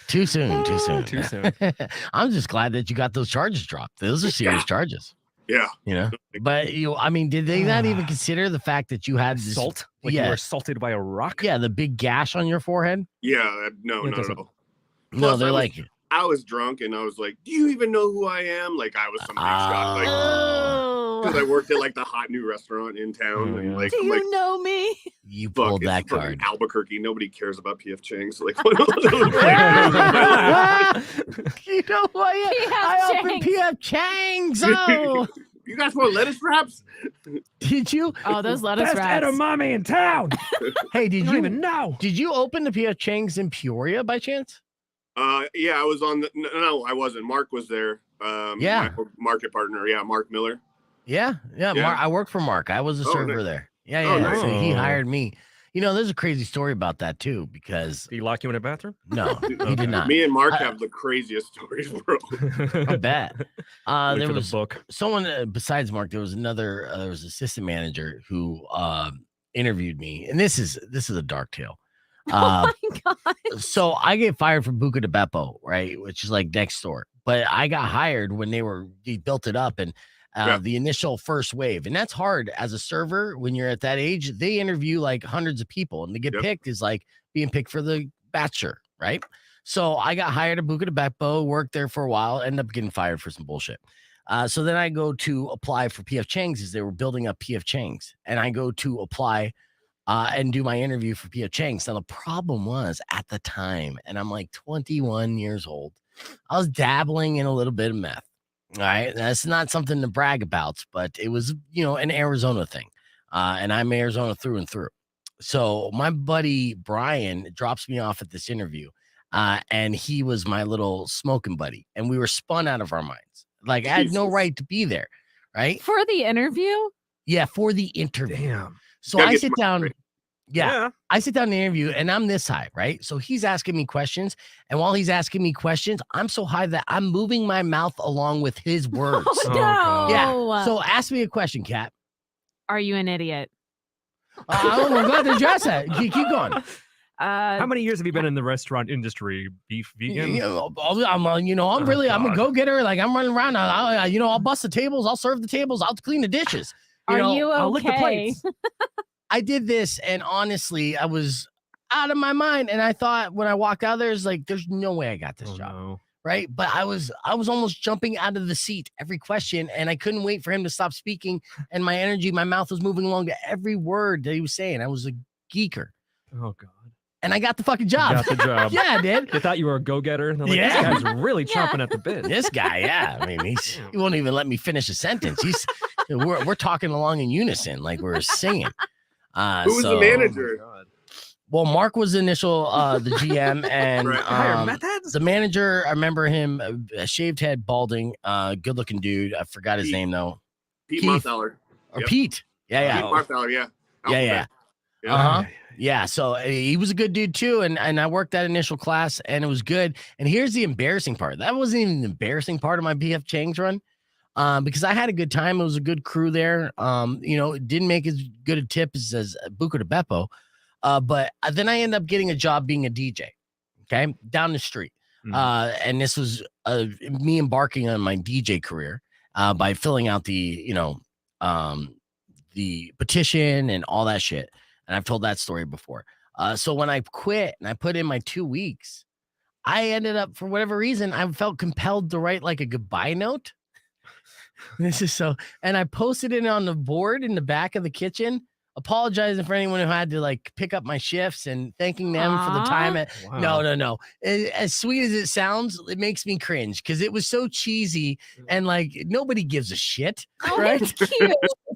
Too soon. Too soon. I'm just glad that you got those charges dropped. Those are serious charges, Yeah. you know. But I mean, did they not even consider the fact that you had this, Salt, like you yeah. were assaulted by a rock. Yeah, the big gash on your forehead. Yeah. No, It not at doesn't- all. No, Plus, they're I was- like, I was drunk and I was like, "Do you even know who I am?" Like I was some big shot, like because I worked at like the hot new restaurant in town, and like, Do I'm you like, know me? You fuck, pulled that it's fucking card. Albuquerque. Nobody cares about P.F. Chang's. Like, You know what? I opened P.F. Chang's. Oh, you guys want lettuce wraps? did you? Oh, those lettuce Best wraps. edamame in town. Hey, did You don't you even know. Did you open the P.F. Chang's in Peoria by chance? Yeah, I was on the. No, I wasn't. Mark was there. Yeah. My market partner. Yeah, Mark Miller. Yeah. Yeah. I worked for Mark. I was a server nice. there. Yeah. Oh, So he nice. hired me. You know, there's a crazy story about that too, because Did he lock you in a bathroom? no, he did not. Me and Mark have the craziest stories, bro. I bet. Wait There for was the book. someone besides Mark. There was another. There was an assistant manager who interviewed me, and this is a dark tale. Oh my god. So I get fired from Buca de Beppo, right, which is like next door. But I got hired when they built it up, and the initial first wave, and that's hard as a server when you're at that age. They interview like hundreds of people, and to get picked is like being picked for the bachelor, right? So I got hired at Buca de Beppo, worked there for a while, ended up getting fired for some bullshit. So then I go to apply for P.F. Chang's as they were building up P.F. Chang's, and I go to apply and do my interview for P.F. Chang's. Now, the problem was at the time, and I'm like 21 years old, I was dabbling in a little bit of meth. All right. That's not something to brag about, but it was, an Arizona thing. And I'm Arizona through and through. So my buddy Brian drops me off at this interview, and he was my little smoking buddy, and we were spun out of our minds. Like I had no right to be there. Right. For the interview? Yeah. For the interview. Damn. So I sit down. Yeah. I sit down in the interview and I'm this high, right? So he's asking me questions. And while he's asking me questions, I'm so high that I'm moving my mouth along with his words. Oh, no. God. Yeah. So ask me a question, Kat. Are you an idiot? I'm glad to address that. Keep going. How many years have you been in the restaurant industry? Beef, vegan? I'm a go-getter. Like I'm running around. I'll bust the tables. I'll serve the tables. I'll clean the dishes. Are you I'll lick the okay? plates. I did this, and honestly, I was out of my mind. And I thought when I walked out there, there's no way I got this job. No. Right. But I was almost jumping out of the seat every question, and I couldn't wait for him to stop speaking. And my energy, my mouth was moving along to every word that he was saying. I was a geeker. Oh, God. And I got the fucking job. You got the job. Yeah, I did. They thought you were a go-getter. They're like, Yeah. this guy's really chomping at the bit. This guy, yeah. I mean, he won't even let me finish a sentence. We're talking along in unison, like we're singing. Who was the manager? Well, Mark was the initial the GM, and the manager, I remember him, shaved head, balding, good looking dude. I forgot his name though. Pete Marthaler. Or Pete. Yeah. Pete Marthaler, yeah. Yeah. Uh-huh. Yeah, so he was a good dude too, and I worked that initial class, and it was good. And here's the embarrassing part. That wasn't even the embarrassing part of my P.F. Chang's run, because I had a good time. It was a good crew there. It didn't make as good a tip as Buca de Beppo, but then I ended up getting a job being a DJ, okay, down the street. And this was me embarking on my DJ career by filling out the petition and all that shit. And I've told that story before. So when I quit and I put in my 2 weeks, I ended up, for whatever reason, I felt compelled to write like a goodbye note. This is so, and I posted it on the board in the back of the kitchen, apologizing for anyone who had to like pick up my shifts and thanking them for the time. No. As sweet as it sounds, it makes me cringe because it was so cheesy and like nobody gives a shit. Right? It's cute.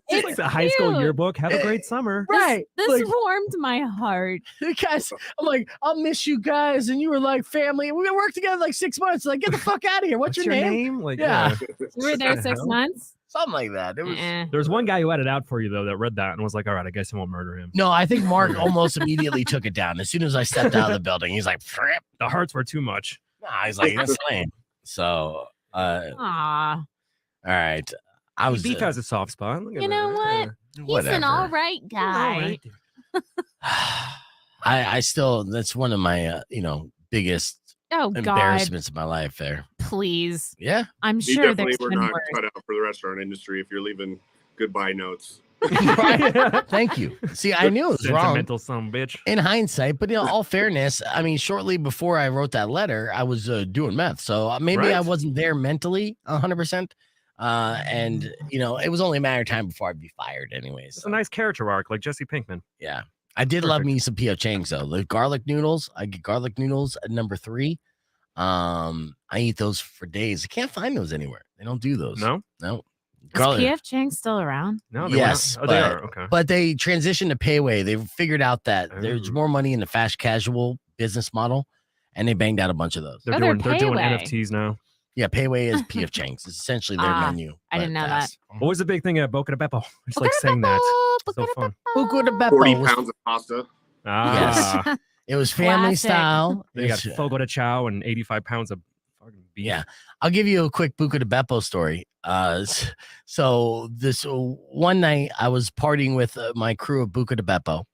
It's like the high school yearbook. Have a great summer. Right. This warmed my heart. Guys, I'm like, I'll miss you guys. And you were like family. We worked together like 6 months. Like, get the fuck out of here. What's your name? Like, yeah. You were there 6 months? Something like that. It was. There's one guy who had it out for you, though, that read that and was like, all right, I guess I won't murder him. No, I think Mark almost immediately took it down. As soon as I stepped out of the building, he's like, Fripp. The hearts were too much. Nah, he's like, that's lame. So, all right. Beef has a soft spot. You know what? He's an all right guy. I still, that's one of my, biggest embarrassments of my life there. Please. Yeah. I'm You sure definitely there's were been not worse. cut out for the restaurant industry if you're leaving goodbye notes. Right? Thank you. See, I knew it was wrong. Sentimental son of a bitch. In hindsight, but in all fairness, I mean, shortly before I wrote that letter, I was doing meth. So maybe I wasn't there mentally 100%. And, it was only a matter of time before I'd be fired anyways. It's a nice character arc, like Jesse Pinkman. Yeah. I did love me some P.F. Chang's, though. The garlic noodles, I get garlic noodles at number 3. I eat those for days. I can't find those anywhere. They don't do those. No? Is P.F. Chang still around? No, yes, they are. Okay. But they transitioned to Payway. They figured out that there's more money in the fast casual business model, and they banged out a bunch of those. They're doing NFTs now. Yeah, Payway is P.F. Chang's. It's essentially their menu. I didn't know that. What was the big thing at Boca de Beppo? I just like saying that. So fun. Boca de Beppo 40 pounds of pasta. Yes. It was family style. They got fogo de chao and 85 pounds of fucking beef. Yeah. I'll give you a quick Boca de Beppo story. So this one night I was partying with my crew of Boca de Beppo,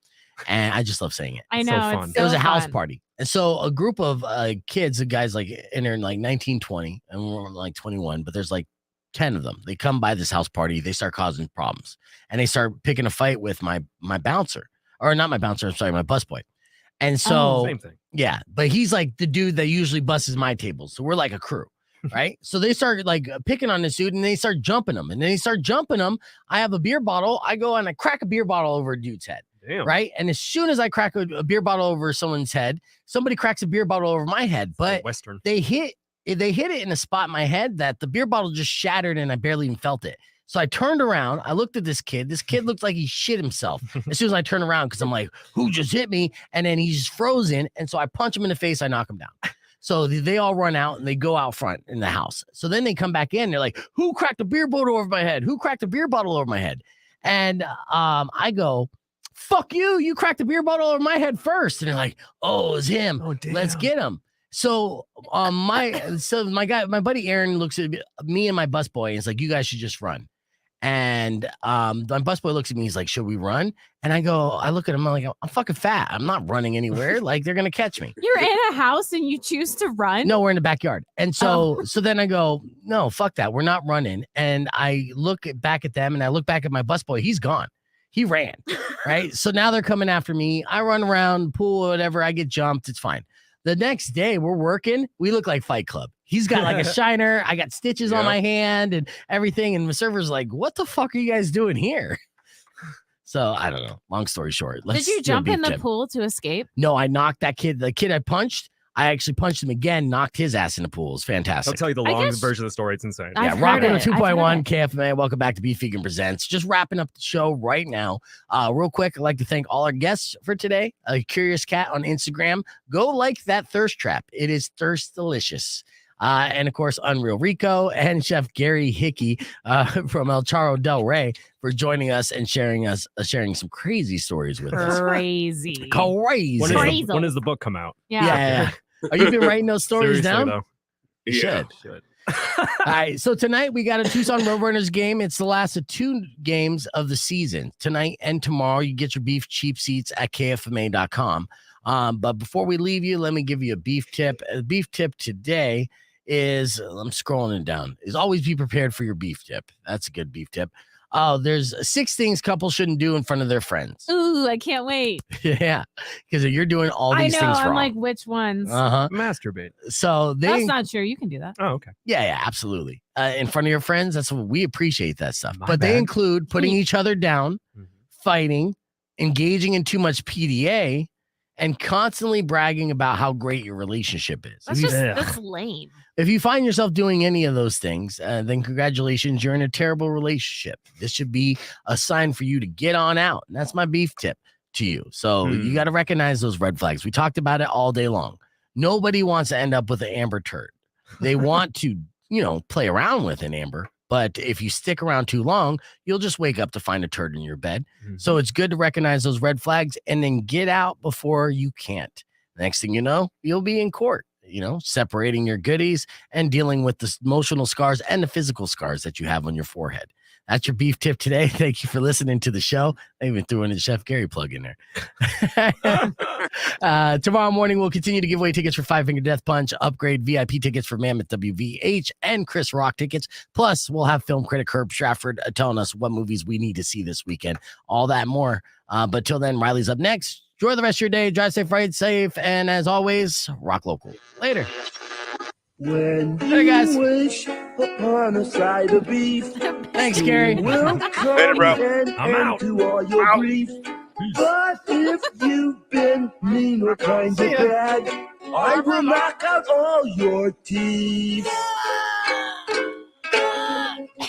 and I just love saying it. I know. So fun. It was a house party. And so a group of kids, the guys like entering like 19, 20, and we're like 21, but there's like 10 of them. They come by this house party. They start causing problems, and they start picking a fight with my bouncer, or not my bouncer. I'm sorry, my busboy. And so, same thing. Yeah, but he's like the dude that usually busts my tables. So we're like a crew, right? So they start like picking on this dude, and they start jumping him. And then they start jumping him. I have a beer bottle. I go and I crack a beer bottle over a dude's head. Damn. Right. And as soon as I crack a beer bottle over someone's head, somebody cracks a beer bottle over my head. But Western. they hit it in a spot in my head that the beer bottle just shattered, and I barely even felt it. So I turned around. I looked at this kid. This kid looked like he shit himself as soon as I turned around, because I'm like, who just hit me? And then he's just frozen. And so I punch him in the face. I knock him down. So they all run out and they go out front in the house. So then they come back in. They're like, who cracked a beer bottle over my head? Who cracked a beer bottle over my head? And I go, fuck you. You cracked a beer bottle over my head first. And they're like, oh, it was him. Oh, damn. Let's get him. So my buddy Aaron looks at me and my busboy and is like, you guys should just run. And my busboy looks at me. He's like, should we run? And I look at him. I'm like, I'm fucking fat. I'm not running anywhere. Like, they're gonna catch me. You're in a house and you choose to run? No, we're in the backyard. And so then I go, no, fuck that. We're not running. And I look back at them, and I look back at my busboy. He's gone. He ran. Right. So now they're coming after me. I run around pool or whatever. I get jumped. It's fine. The next day we're working. We look like Fight Club. He's got like a shiner. I got stitches on my hand and everything. And the server's like, what the fuck are you guys doing here? So I don't know. Long story short. Did you jump in the pool to escape? No, I knocked that kid. The kid I punched, I actually punched him again, knocked his ass in the pool. It's fantastic. I'll tell you the long version of the story. It's insane. Rock 2.1 KFMA. Welcome back to Beef Vegan Presents. Just wrapping up the show right now. Real quick, I'd like to thank all our guests for today. Curious Cat on Instagram. Go like that thirst trap. It is thirst delicious. And of course, Unreal Rico and Chef Gary Hickey from El Charro Del Rey for joining us and sharing some crazy stories with us. Crazy. When does the book come out? Yeah. Are you been writing those stories down? Though. You should. All right. So tonight we got a Tucson Roadrunners game. It's the last of 2 games of the season. Tonight and tomorrow, you get your beef cheap seats at kfma.com. But before we leave you, let me give you a beef tip. A beef tip today is, I'm scrolling it down, is always be prepared for your beef tip. That's a good beef tip. Oh, there's 6 things couples shouldn't do in front of their friends. Ooh, I can't wait. Yeah, because you're doing all these things wrong. I'm like, which ones? Masturbate. So that's not true. You can do that. Oh, okay. Yeah, absolutely. In front of your friends, that's what we appreciate that stuff. But they include putting each other down, fighting, engaging in too much PDA, and constantly bragging about how great your relationship is. That's lame. If you find yourself doing any of those things, then congratulations, you're in a terrible relationship. This should be a sign for you to get on out. And that's my beef tip to you. So you got to recognize those red flags. We talked about it all day long. Nobody wants to end up with an Amber turd. They want to, play around with an Amber. But if you stick around too long, you'll just wake up to find a turd in your bed. So it's good to recognize those red flags and then get out before you can't. Next thing you know, you'll be in court, separating your goodies and dealing with the emotional scars and the physical scars that you have on your forehead. That's your beef tip today. Thank you for listening to the show. I even threw in a Chef Gary plug in there. Tomorrow morning, we'll continue to give away tickets for Five Finger Death Punch, upgrade VIP tickets for Mammoth WVH, and Chris Rock tickets. Plus, we'll have film critic Herb Stratford telling us what movies we need to see this weekend. All that and more. But till then, Riley's up next. Enjoy the rest of your day. Drive safe, ride safe. And as always, rock local. Later. When Hey, guys. you wish upon a side of beef, Thanks, Gary. will come Later, bro. and I'm out. to all your grief. But if you've been mean or kind of bad, I will knock out all your teeth.